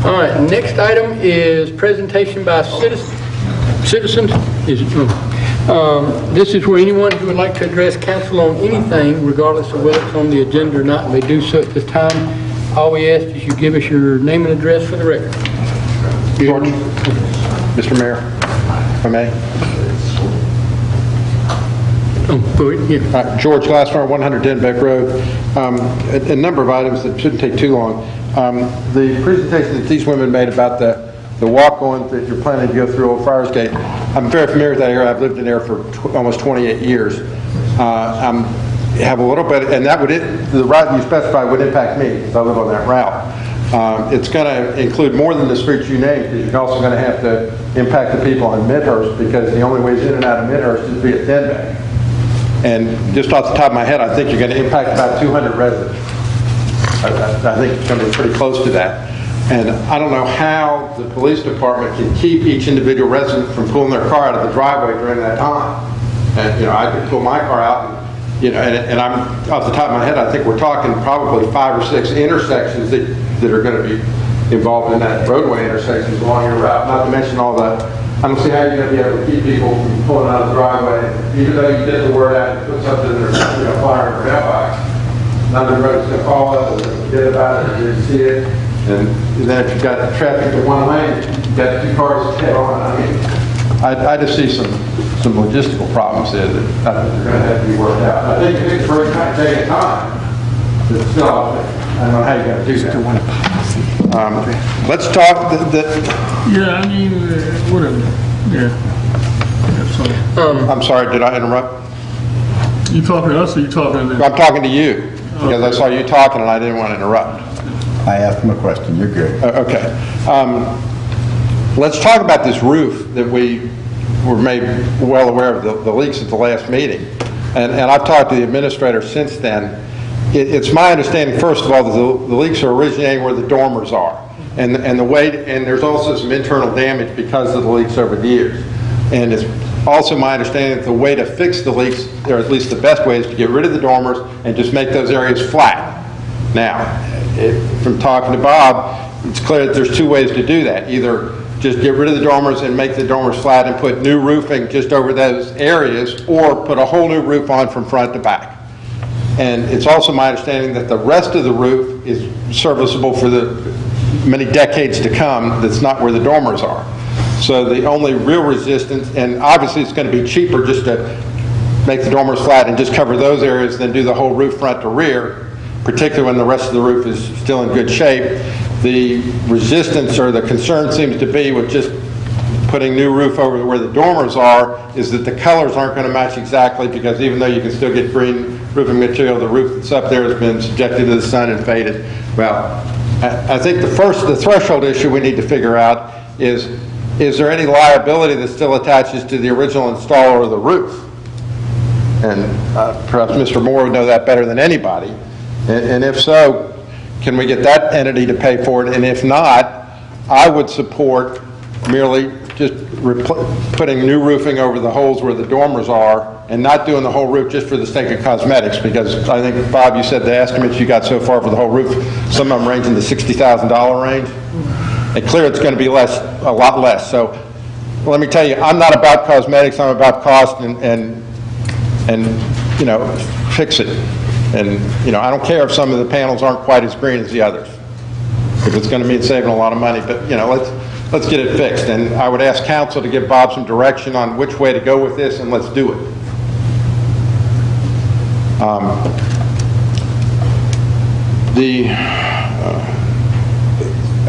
All right, next item is presentation by citizens. This is where anyone who would like to address council on anything, regardless of whether it's on the agenda or not, may do so at this time. All we ask is you give us your name and address for the record. George, Mr. Mayor, if I may. George Glassmeyer, 110 Beck Road. A number of items that shouldn't take too long. The presentation that these women made about the walk-on that you're planning to go through Old Friars Gate, I'm very familiar with that area. I've lived in there for almost 28 years. Have a little bit, and that would, the route you specified would impact me, because I live on that route. It's going to include more than the streets you named, because you're also going to have to impact the people in Midhurst, because the only ways in and out of Midhurst is via Denbeck. And just off the top of my head, I think you're going to impact about 200 residents. I think it's going to be pretty close to that. And I don't know how the police department can keep each individual resident from pulling their car out of the driveway during that time. And, I could pull my car out and, and I'm, off the top of my head, I think we're talking probably 5 or 6 intersections that are going to be involved in that roadway intersections along your route, not to mention all the, I don't see how you're going to be able to keep people from pulling out of the driveway, even though you get the word out and put something in their, flyer in their mailbox. None of the roads going to follow it, or forget about it, or didn't see it. And then if you've got traffic to one lane, you've got 2 cars head on. I mean, I just see some logistical problems there that I think are going to have to be worked out. I think it's very kind of taking time, but still, I don't know how you're going to do that. Let's talk. Yeah, I mean, whatever. Yeah. I'm sorry, did I interrupt? You talking to us or you talking to them? I'm talking to you, because I saw you talking and I didn't want to interrupt. I asked him a question. You're good. Okay. Let's talk about this roof that we were made well aware of the leaks at the last meeting. And I've talked to the administrator since then. It's my understanding, first of all, that the leaks are originating where the dormers are. And there's also some internal damage because of the leaks over the years. And it's also my understanding that the way to fix the leaks, or at least the best way, is to get rid of the dormers and just make those areas flat. Now, from talking to Bob, it's clear that there's 2 ways to do that. Either just get rid of the dormers and make the dormers flat and put new roofing just over those areas, or put a whole new roof on from front to back. And it's also my understanding that the rest of the roof is serviceable for the many decades to come. That's not where the dormers are. So the only real resistance, and obviously it's going to be cheaper just to make the dormers flat and just cover those areas than do the whole roof front to rear, particularly when the rest of the roof is still in good shape. The resistance or the concern seems to be with just putting new roof over where the dormers are is that the colors aren't going to match exactly, because even though you can still get green roofing material, the roof that's up there has been subjected to the sun and faded. Well, I think the threshold issue we need to figure out is there any liability that still attaches to the original installer of the roof? And perhaps Mr. Moore would know that better than anybody. And if so, can we get that entity to pay for it? And if not, I would support merely just putting new roofing over the holes where the dormers are and not doing the whole roof just for the sake of cosmetics, because I think, Bob, you said the estimates you got so far for the whole roof, some of them range in the $60,000 range. And clear it's going to be a lot less. So let me tell you, I'm not about cosmetics, I'm about cost and fix it. And, I don't care if some of the panels aren't quite as green as the others, if it's going to mean saving a lot of money, but, let's get it fixed. And I would ask council to give Bob some direction on which way to go with this, and let's do it.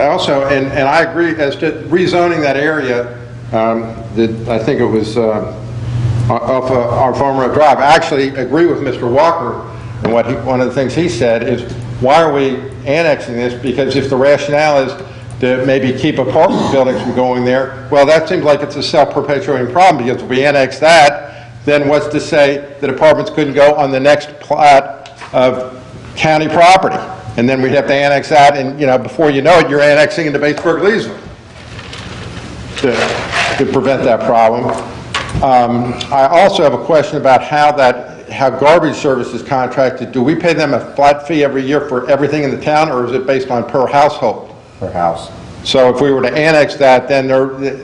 Also, and I agree, as to rezoning that area, that I think it was off our Farm Road Drive, I actually agree with Mr. Walker, and one of the things he said is, why are we annexing this? Because if the rationale is to maybe keep apartment buildings from going there, well, that seems like it's a self-perpetuating problem, because if we annex that, then what's to say that apartments couldn't go on the next plat of county property? And then we'd have to annex that, and, you know, before you know it, you're annexing into Batesburg-Leesville to prevent that problem. I also have a question about how garbage service is contracted. Do we pay them a flat fee every year for everything in the town, or is it based on per household? Per house. So if we were to annex that, then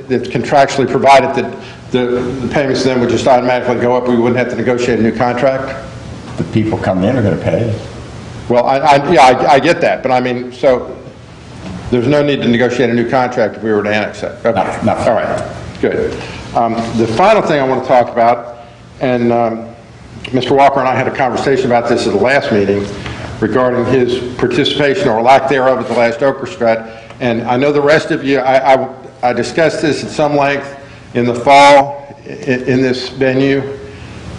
it's contractually provided that the payments then would just automatically go up. We wouldn't have to negotiate a new contract? The people coming in are going to pay. Well, I get that, but I mean, so there's no need to negotiate a new contract if we were to annex that. Okay. No. All right, good. The final thing I want to talk about, and Mr. Walker and I had a conversation about this at the last meeting regarding his participation or lack thereof at the last orchestra, and I know the rest of you, I discussed this at some length in the fall in this venue.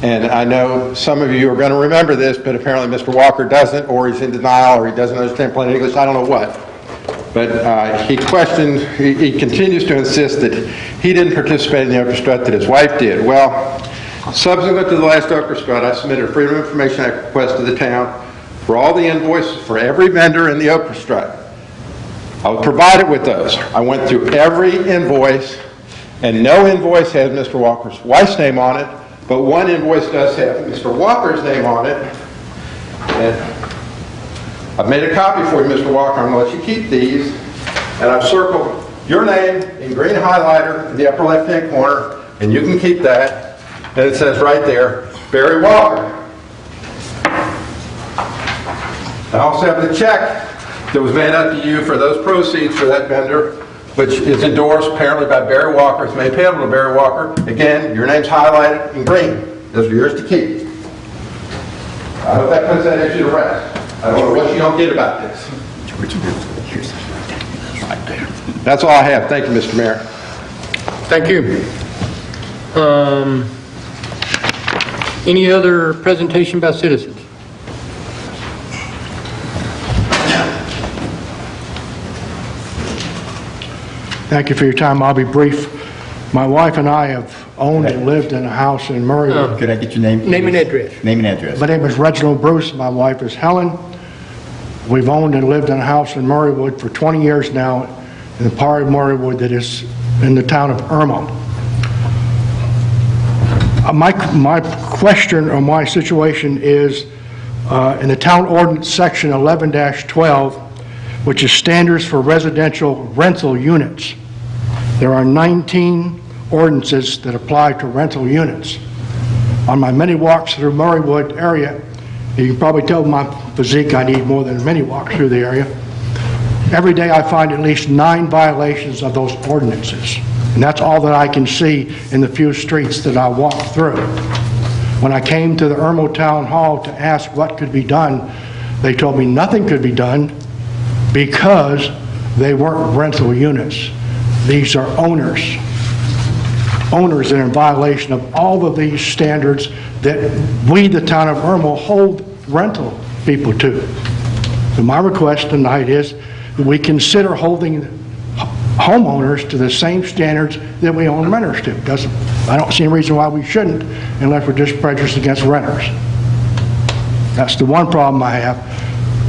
And I know some of you are going to remember this, but apparently Mr. Walker doesn't, or he's in denial, or he doesn't understand plain English, I don't know what. But he continues to insist that he didn't participate in the orchestra, that his wife did. Well, subsequent to the last orchestra, I submitted a Freedom of Information Act request to the town for all the invoices for every vendor in the orchestra. I was provided with those. I went through every invoice, and no invoice has Mr. Walker's wife's name on it. But one invoice does have Mr. Walker's name on it, and I've made a copy for you, Mr. Walker. I'm going to let you keep these, and I've circled your name in green highlighter in the upper left-hand corner, and you can keep that, and it says right there, Barry Walker. I also have the check that was made out to you for those proceeds for that vendor, which is endorsed apparently by Barry Walker. It's made payable to Barry Walker. Again, your name's highlighted in green. Those are yours to keep. I hope that puts that issue to rest. I don't know what you don't get about this. That's all I have. Thank you, Mr. Mayor. Thank you. Any other presentation by citizens? Thank you for your time. I'll be brief. My wife and I have owned and lived in a house in Murraywood. Could I get your name? Name and address. Name and address. My name is Reginald Bruce. My wife is Helen. We've owned and lived in a house in Murraywood for 20 years now, in the part of Murraywood that is in the town of Irmo. My question or my situation is in the town ordinance section 11-12, which is standards for residential rental units. There are 19 ordinances that apply to rental units. On my many walks through Murraywood area, you can probably tell my physique I need more than many walks through the area. Every day I find at least 9 violations of those ordinances. And that's all that I can see in the few streets that I walk through. When I came to the Irmo Town Hall to ask what could be done, they told me nothing could be done because they weren't rental units. These are owners. Owners that are in violation of all of these standards that we, the town of Irmo, hold rental people to. So my request tonight is that we consider holding homeowners to the same standards that we own renters to. I don't see any reason why we shouldn't unless we're just prejudiced against renters. That's the one problem I have.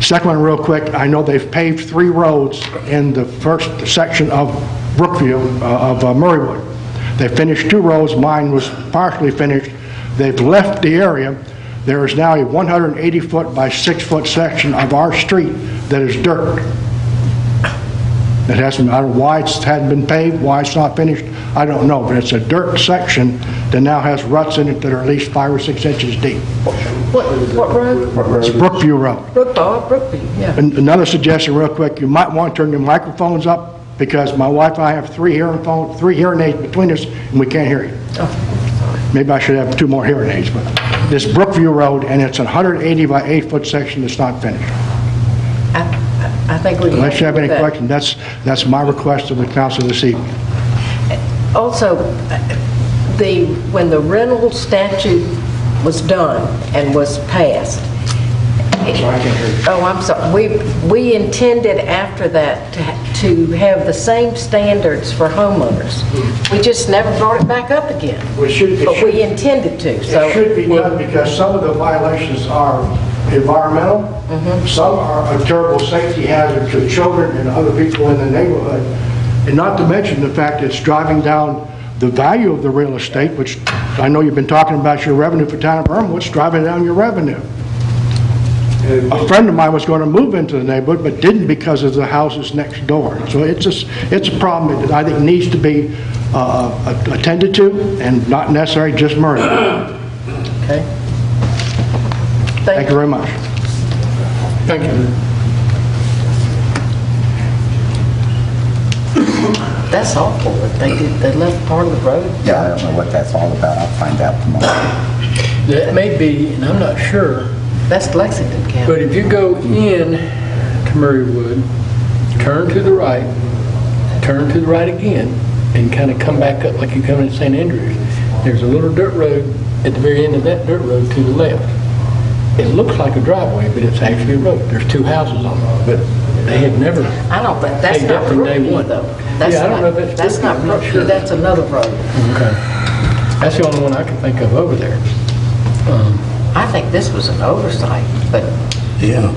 Second one, real quick, I know they've paved 3 roads in the first section of Brookview, of Murraywood. They finished 2 roads. Mine was partially finished. They've left the area. There is now a 180-foot by 6-foot section of our street that is dirt. It hasn't, I don't know why it hadn't been paved, why it's not finished, I don't know, but it's a dirt section that now has ruts in it that are at least 5 or 6 inches deep. What road? It's Brookview Road. Brookview, yeah. And another suggestion real quick, you might want to turn your microphones up because my wife and I have 3 hearing aids between us and we can't hear you. Oh, Maybe I should have 2 more hearing aids, but this Brookview Road, and it's a 180 by 8-foot section that's not finished. I think we can. Unless you have any with that. questions, that's my request to the council this evening. Also, when the rental statute was done and was passed, oh, I'm sorry, we intended after that to have the same standards for homeowners. We just never brought it back up again. But we intended to, so. It should be done because some of the violations are environmental, some are a terrible safety hazard to children and other people in the neighborhood, and not to mention the fact that it's driving down the value of the real estate, which I know you've been talking about your revenue for town of Irmo. What's driving down your revenue? A friend of mine was going to move into the neighborhood, but didn't because of the houses next door. So it's a problem that I think needs to be attended to, and not necessarily just murder. Okay. Thank you very much. Thank you. That's awful that they left part of the road. Yeah, I don't know what that's all about. I'll find out tomorrow. That may be, and I'm not sure, That's Lexington County. but if you go in to Murraywood, turn to the right again, and kind of come back up like you come into St. Andrews, there's a little dirt road at the very end of that dirt road to the left. It looks like a driveway, but it's actually a road. There's two houses on it, but they have never I don't think, that's paid not that from day Brookview one. though. That's Yeah, I don't know if not- it's That's Brookview. not I'm not Brookview, sure. that's another road. Okay. That's the only one I can think of over there. I think this was an oversight, but Yeah.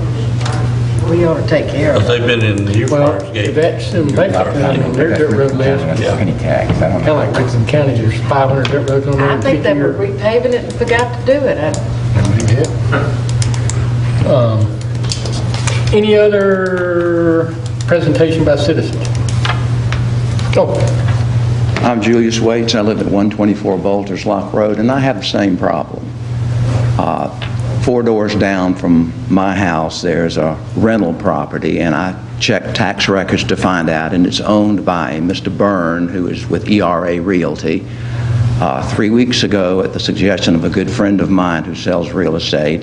we ought to take care of Because it. they've been in the Well, Eucharist gate. that's in Lexington, I mean, their dirt road list, Penny tags, I don't kind know. of like Lexington County, there's 500 dirt roads on there. I think they were repaving it and forgot to do it. Any other presentation by citizens? Oh, I'm Julius Waits. I live at 124 Bolters Lock Road, and I have the same problem. 4 doors down from my house, there's a rental property, and I checked tax records to find out, and it's owned by Mr. Byrne, who is with ERA Realty. 3 weeks ago, at the suggestion of a good friend of mine who sells real estate,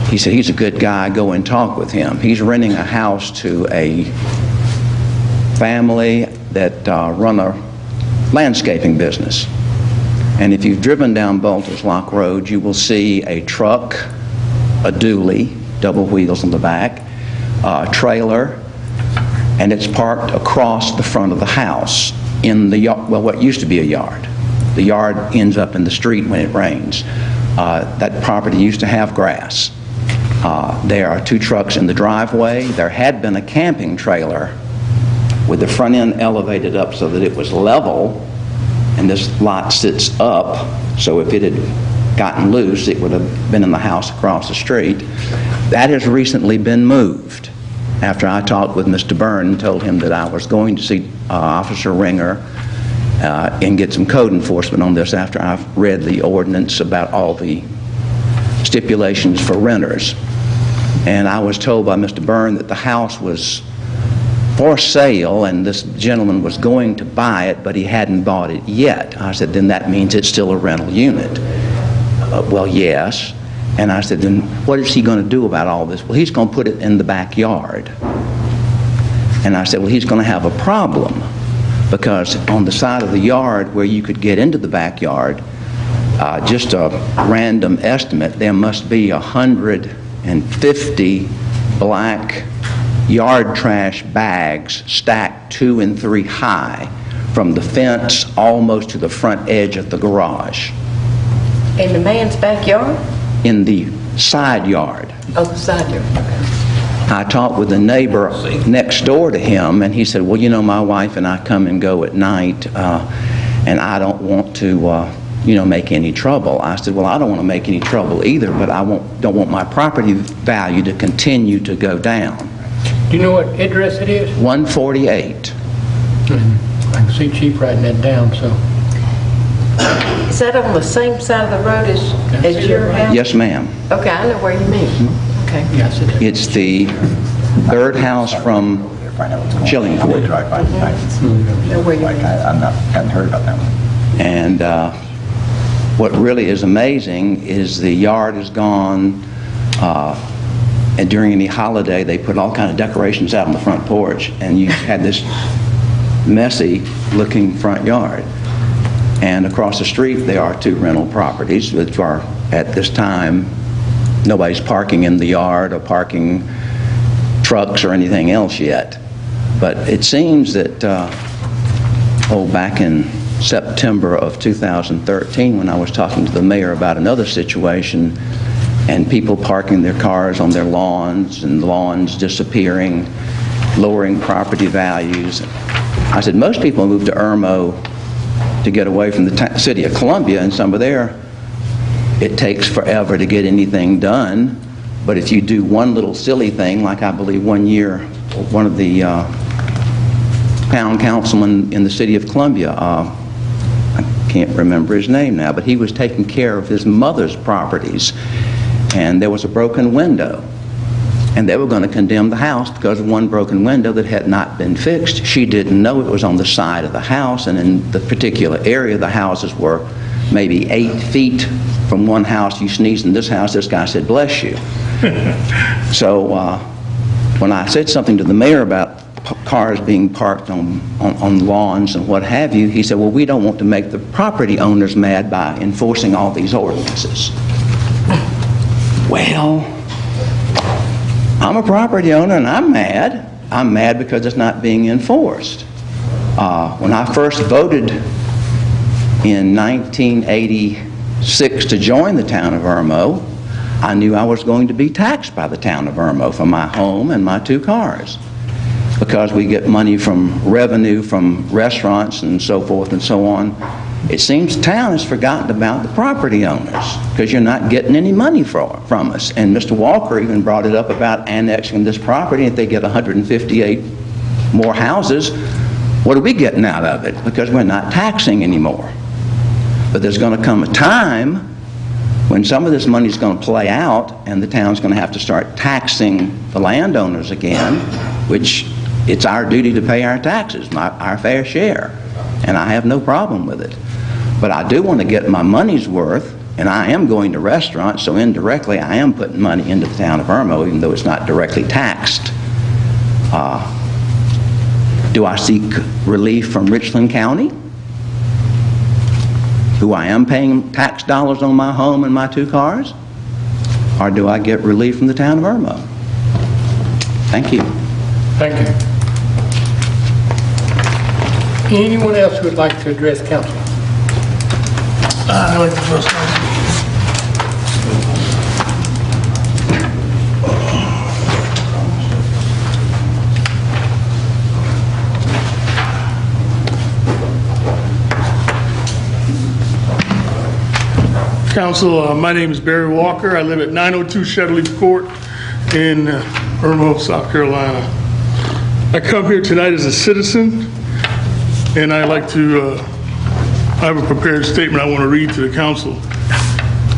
he said, he's a good guy, go and talk with him. He's renting a house to a family that run a landscaping business. And if you've driven down Bolters Lock Road, you will see a truck, a dually, double wheels on the back, a trailer, and it's parked across the front of the house in the yard, well, what used to be a yard. The yard ends up in the street when it rains. That property used to have grass. There are 2 trucks in the driveway. There had been a camping trailer with the front end elevated up so that it was level, and this lot sits up, so if it had gotten loose, it would have been in the house across the street. That has recently been moved. After I talked with Mr. Byrne and told him that I was going to see Officer Ringer and get some code enforcement on this after I've read the ordinance about all the stipulations for renters. And I was told by Mr. Byrne that the house was for sale and this gentleman was going to buy it, but he hadn't bought it yet. I said, then that means it's still a rental unit. Well, yes. And I said, then what is he going to do about all this? Well, he's going to put it in the backyard. And I said, well, he's going to have a problem because on the side of the yard where you could get into the backyard, just a random estimate, there must be 150 black yard trash bags stacked 2 and 3 high from the fence almost to the front edge of the garage. In the man's backyard? In the side yard. Oh, the side yard. I talked with a neighbor next door to him, and he said, well, you know, my wife and I come and go at night, and I don't want to, make any trouble. I said, well, I don't want to make any trouble either, but I don't want my property value to continue to go down. do you know what address it is? 148. I can see Chief writing that down, so. Is that on the same side of the road as your house? Yes, ma'am. Okay, I know where you mean. Okay. Yes, it is. It's the third house from Chillingford. Know where you mean. Hadn't heard about that one. And what really is amazing is the yard is gone and during any holiday, they put all kind of decorations out on the front porch, and you had this messy-looking front yard. And across the street, there are 2 rental properties, which are, at this time, nobody's parking in the yard or parking trucks or anything else yet. But it seems that, back in September of 2013, when I was talking to the mayor about another situation, and people parking their cars on their lawns, and lawns disappearing, lowering property values. I said, most people move to Irmo to get away from the city of Columbia, and some of there, it takes forever to get anything done. But if you do one little silly thing, like I believe one year, one of the town councilmen in the city of Columbia, I can't remember his name now, but he was taking care of his mother's properties, and there was a broken window, and they were going to condemn the house because of one broken window that had not been fixed. She didn't know it was on the side of the house, and in the particular area, the houses were maybe 8 feet from one house. You sneezed in this house, this guy said, "Bless you." So when I said something to the mayor about cars being parked on lawns and what have you, he said, "Well, we don't want to make the property owners mad by enforcing all these ordinances." Well, I'm a property owner and I'm mad. I'm mad because it's not being enforced. When I first voted in 1986 to join the town of Irmo, I knew I was going to be taxed by the town of Irmo for my home and my 2 cars, because we get money from revenue from restaurants and so forth and so on. It seems the town has forgotten about the property owners, because you're not getting any money from us. And Mr. Walker even brought it up about annexing this property. If they get 158 more houses, what are we getting out of it? Because we're not taxing anymore. But there's going to come a time when some of this money is going to play out, and the town's going to have to start taxing the landowners again, which it's our duty to pay our taxes, our fair share. And I have no problem with it. But I do want to get my money's worth, and I am going to restaurants, so indirectly I am putting money into the town of Irmo, even though it's not directly taxed. Do I seek relief from Richland County, who I am paying tax dollars on my home and my 2 cars? Or do I get relief from the town of Irmo? Thank you. Thank you. Anyone else who would like to address council? I like the first one. Council, my name is Barry Walker. I live at 902 Shutterleaf Court in Irmo, South Carolina. I come here tonight as a citizen, and I like to I have a prepared statement I want to read to the council.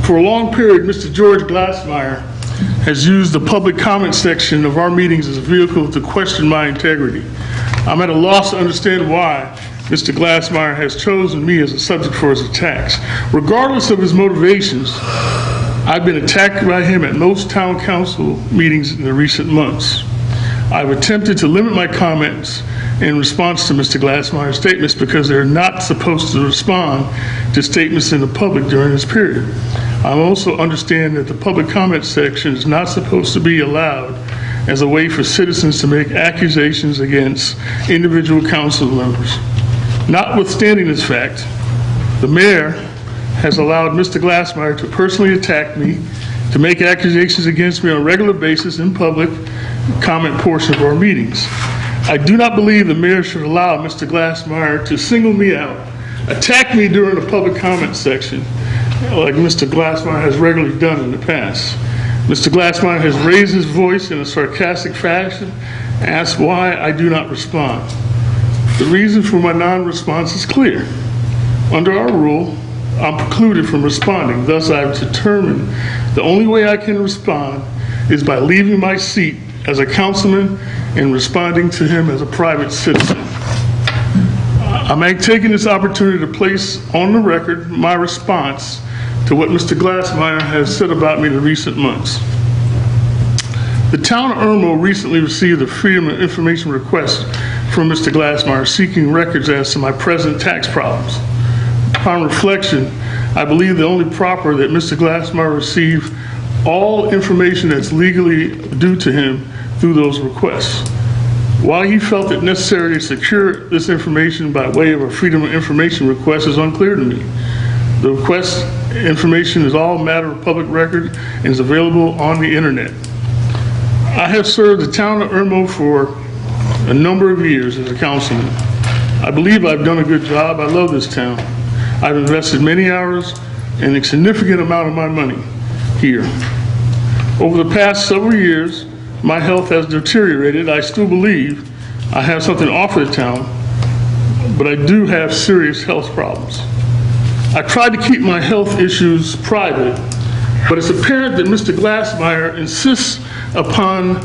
For a long period, Mr. George Glassmeyer has used the public comment section of our meetings as a vehicle to question my integrity. I'm at a loss to understand why Mr. Glassmeyer has chosen me as a subject for his attacks. Regardless of his motivations, I've been attacked by him at most town council meetings in the recent months. I've attempted to limit my comments in response to Mr. Glassmeyer's statements because they're not supposed to respond to statements in the public during this period. I also understand that the public comment section is not supposed to be allowed as a way for citizens to make accusations against individual council members. Notwithstanding this fact, the mayor has allowed Mr. Glassmeyer to personally attack me, to make accusations against me on a regular basis in public comment portion of our meetings. I do not believe the mayor should allow Mr. Glassmeyer to single me out, attack me during the public comment section, like Mr. Glassmeyer has regularly done in the past. Mr. Glassmeyer has raised his voice in a sarcastic fashion, asked why I do not respond. The reason for my non-response is clear. Under our rule, I'm precluded from responding. Thus, I've determined the only way I can respond is by leaving my seat as a councilman and responding to him as a private citizen. I'm taking this opportunity to place on the record my response to what Mr. Glassmeyer has said about me in recent months. The town of Irmo recently received a Freedom of Information request from Mr. Glassmeyer seeking records as to my present tax problems. Upon reflection, I believe the only proper that Mr. Glassmeyer receive all information that's legally due to him through those requests. Why he felt it necessary to secure this information by way of a Freedom of Information request is unclear to me. The request information is all matter of public record and is available on the internet. I have served the town of Irmo for a number of years as a councilman. I believe I've done a good job. I love this town. I've invested many hours and a significant amount of my money here. Over the past several years, my health has deteriorated. I still believe I have something to offer the town, but I do have serious health problems. I tried to keep my health issues private, but it's apparent that Mr. Glassmeyer insists upon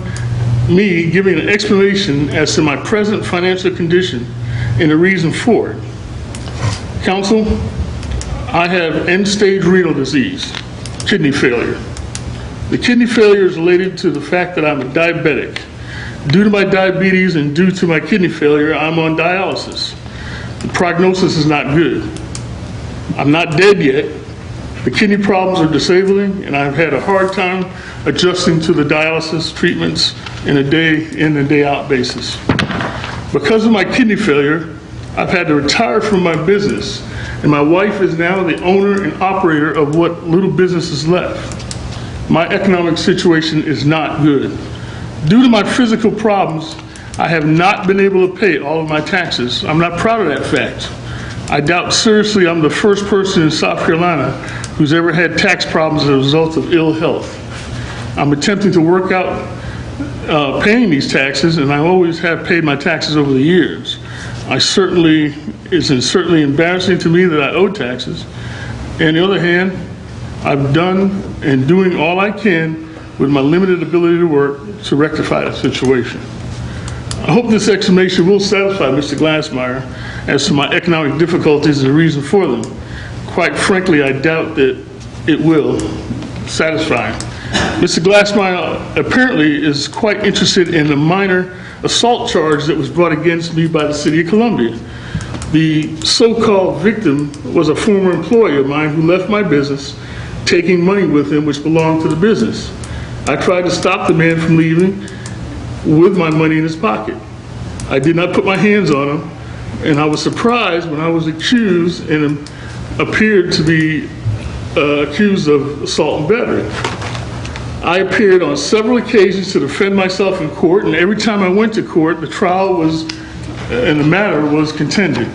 me giving an explanation as to my present financial condition and the reason for it. Council, I have end-stage renal disease, kidney failure. The kidney failure is related to the fact that I'm a diabetic. Due to my diabetes and due to my kidney failure, I'm on dialysis. The prognosis is not good. I'm not dead yet. The kidney problems are disabling, and I've had a hard time adjusting to the dialysis treatments in a day in and day out basis. Because of my kidney failure, I've had to retire from my business, and my wife is now the owner and operator of what little business is left. My economic situation is not good. Due to my physical problems, I have not been able to pay all of my taxes. I'm not proud of that fact. I doubt seriously I'm the first person in South Carolina who's ever had tax problems as a result of ill health. I'm attempting to work out paying these taxes, and I always have paid my taxes over the years. It's certainly embarrassing to me that I owe taxes. On the other hand, I've done and doing all I can with my limited ability to work to rectify the situation. I hope this explanation will satisfy Mr. Glassmeyer as to my economic difficulties and the reason for them. Quite frankly, I doubt that it will satisfy him. Mr. Glassmeyer apparently is quite interested in the minor assault charge that was brought against me by the City of Columbia. The so-called victim was a former employee of mine who left my business, taking money with him which belonged to the business. I tried to stop the man from leaving with my money in his pocket. I did not put my hands on him, and I was surprised when I was accused and appeared to be accused of assault and battery. I appeared on several occasions to defend myself in court, and every time I went to court, the trial was, and the matter was continued.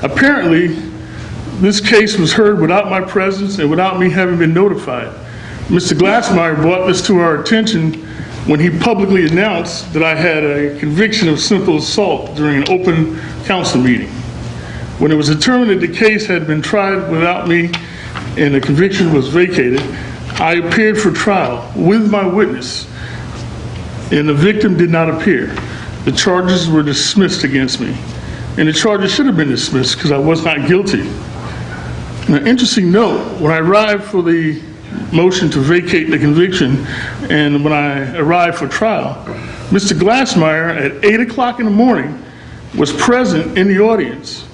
Apparently, this case was heard without my presence and without me having been notified. Mr. Glassmeyer brought this to our attention when he publicly announced that I had a conviction of simple assault during an open council meeting. When it was determined that the case had been tried without me and the conviction was vacated, I appeared for trial with my witness, and the victim did not appear. The charges were dismissed against me, and the charges should have been dismissed because I was not guilty. An interesting note, when I arrived for the motion to vacate the conviction and when I arrived for trial, Mr. Glassmeyer at 8 o'clock in the morning was present in the audience.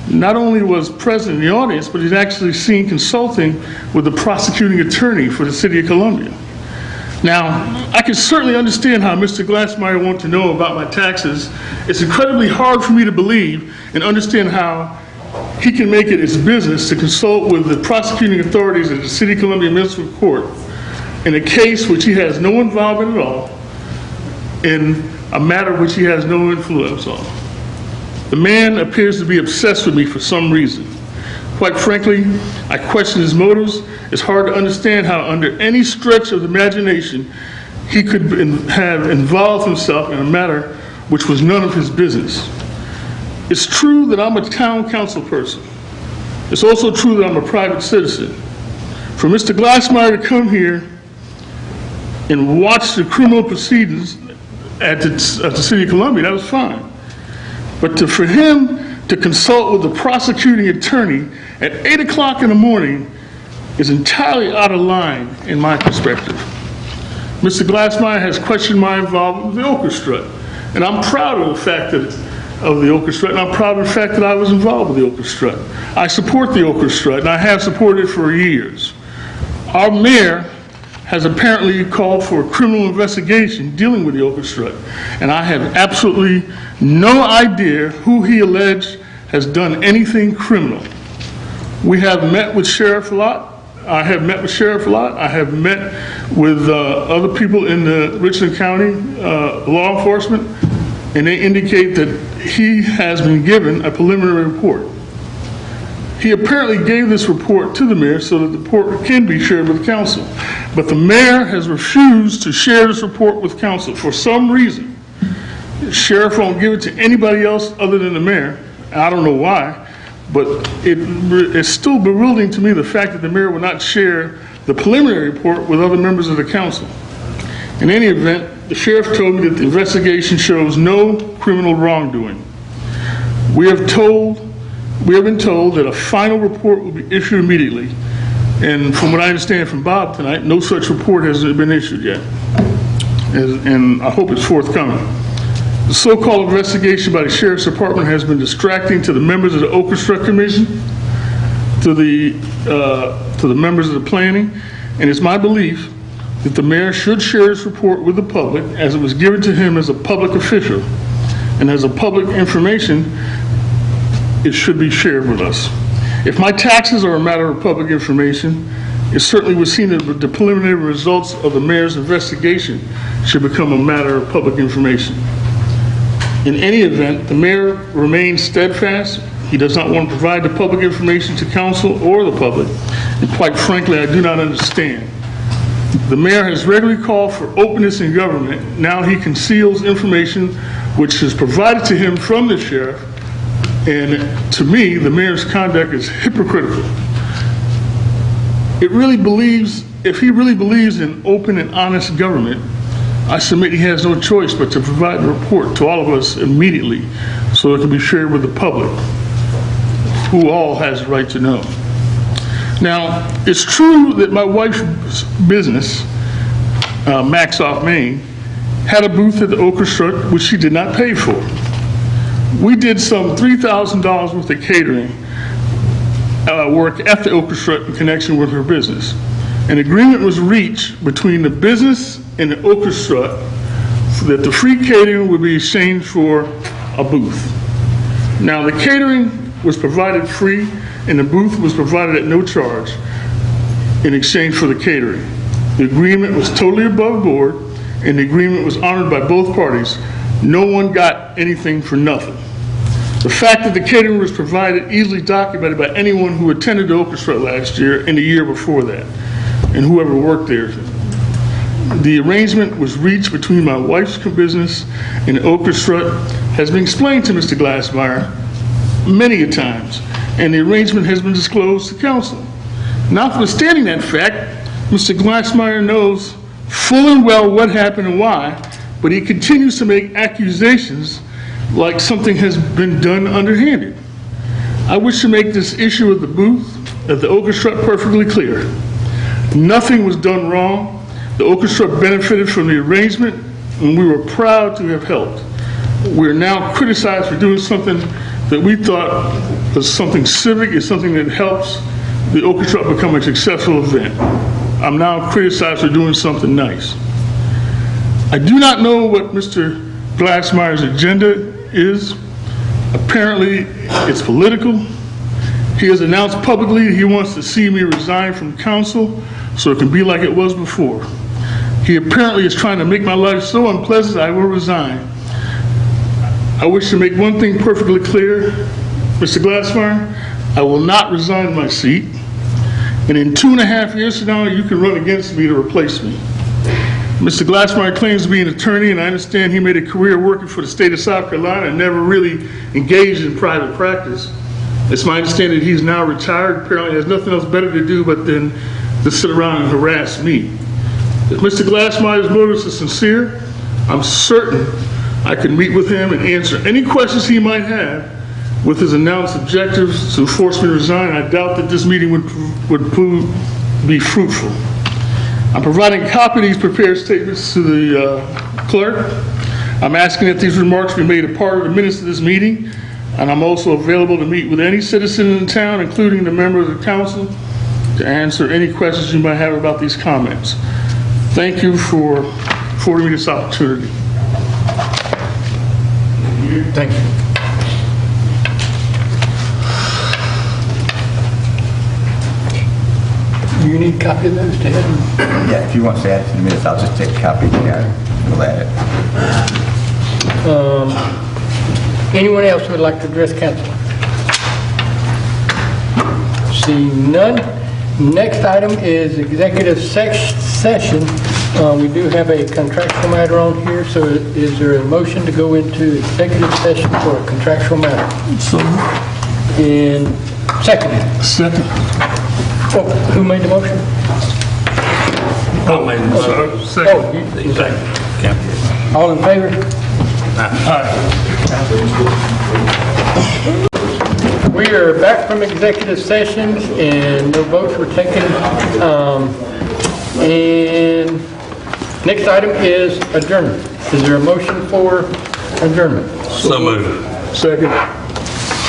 Not only was present in the audience, but he's actually seen consulting with the prosecuting attorney for the City of Columbia. Now, I can certainly understand how Mr. Glassmeyer wants to know about my taxes. It's incredibly hard for me to believe and understand how he can make it his business to consult with the prosecuting authorities of the City of Columbia Municipal Court in a case which he has no involvement at all, in a matter which he has no influence on. The man appears to be obsessed with me for some reason. Quite frankly, I question his motives. It's hard to understand how under any stretch of the imagination he could have involved himself in a matter which was none of his business. It's true that I'm a town council person. It's also true that I'm a private citizen. For Mr. Glassmeyer to come here and watch the criminal proceedings at the City of Columbia, that was fine. But for him to consult with the prosecuting attorney at 8 o'clock in the morning is entirely out of line in my perspective. Mr. Glassmeyer has questioned my involvement with the Okra Strut, and I'm proud of the fact of the Okra Strut, and I'm proud of the fact that I was involved with the Okra Strut. I support the Okra Strut, and I have supported it for years. Our mayor has apparently called for a criminal investigation dealing with the Okra Strut, and I have absolutely no idea who he alleged has done anything criminal. We have met with Sheriff Lott. I have met with Sheriff Lott. I have met with other people in the Richland County law enforcement, and they indicate that he has been given a preliminary report. He apparently gave this report to the mayor so that the report can be shared with council. But the mayor has refused to share this report with council for some reason. The sheriff won't give it to anybody else other than the mayor. I don't know why, but it's still bewildering to me the fact that the mayor will not share the preliminary report with other members of the council. In any event, the sheriff told me that the investigation shows no criminal wrongdoing. We have been told that a final report will be issued immediately. And from what I understand from Bob tonight, no such report has been issued yet. And I hope it's forthcoming. The so-called investigation by the Sheriff's Department has been distracting to the members of the Okra Strut Commission, to the members of the planning, and it's my belief that the mayor should share this report with the public as it was given to him as a public official. And as a public information, it should be shared with us. If my taxes are a matter of public information, it certainly would seem that the preliminary results of the mayor's investigation should become a matter of public information. In any event, the mayor remains steadfast. He does not want to provide the public information to council or the public, and quite frankly, I do not understand. The mayor has regularly called for openness in government. Now he conceals information which is provided to him from the sheriff. And to me, the mayor's conduct is hypocritical. If he really believes in open and honest government, I submit he has no choice but to provide the report to all of us immediately so it can be shared with the public, who all has the right to know. Now, it's true that my wife's business, Max Off Main, had a booth at the Okra Strut, which she did not pay for. We did some $3,000 worth of catering work at the Okra Strut in connection with her business. An agreement was reached between the business and the Okra Strut that the free catering would be exchanged for a booth. Now, the catering was provided free and the booth was provided at no charge in exchange for the catering. The agreement was totally above board and the agreement was honored by both parties. No one got anything for nothing. The fact that the catering was provided easily documented by anyone who attended the Okra Strut last year and the year before that, and whoever worked there. The arrangement was reached between my wife's business and the Okra Strut has been explained to Mr. Glassmeyer many a times, and the arrangement has been disclosed to council. Notwithstanding that fact, Mr. Glassmeyer knows full and well what happened and why, but he continues to make accusations like something has been done underhanded. I wish to make this issue of the booth at the Okra Strut perfectly clear. Nothing was done wrong. The Okra Strut benefited from the arrangement, and we were proud to have helped. We're now criticized for doing something that we thought was something civic, is something that helps the Okra Strut become a successful event. I'm now criticized for doing something nice. I do not know what Mr. Glassmeyer's agenda is. Apparently, it's political. He has announced publicly he wants to see me resign from council so it can be like it was before. He apparently is trying to make my life so unpleasant I will resign. I wish to make one thing perfectly clear, Mr. Glassmeyer, I will not resign my seat, and in 2.5 years from now, you can run against me to replace me. Mr. Glassmeyer claims to be an attorney, and I understand he made a career working for the state of South Carolina and never really engaged in private practice. It's my understanding that he's now retired, apparently has nothing else better to do but then to sit around and harass me. If Mr. Glassmeyer's motives are sincere, I'm certain I can meet with him and answer any questions he might have with his announced objectives to force me to resign. I doubt that this meeting would be fruitful. I'm providing a copy of these prepared statements to the clerk. I'm asking that these remarks be made a part of the minutes of this meeting, and I'm also available to meet with any citizen in the town, including the member of the council, to answer any questions you might have about these comments. Thank you for affording me this opportunity. Thank you. Do you need a copy of those to have? Yeah, if you want to add it to the minutes, I'll just take a copy. Yeah, we'll add it. Anyone else who would like to address council? Seeing none. Next item is executive session. We do have a contractual matter on here, so is there a motion to go into executive session for a contractual matter? So, And second. second. Oh, who made the motion? I made the motion. Second. Oh, you- Second. all in favor? We are back from executive session and no votes were taken. And next item is adjournment. Is there a motion for adjournment? So moved. Second.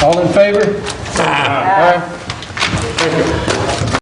All in favor? Aye.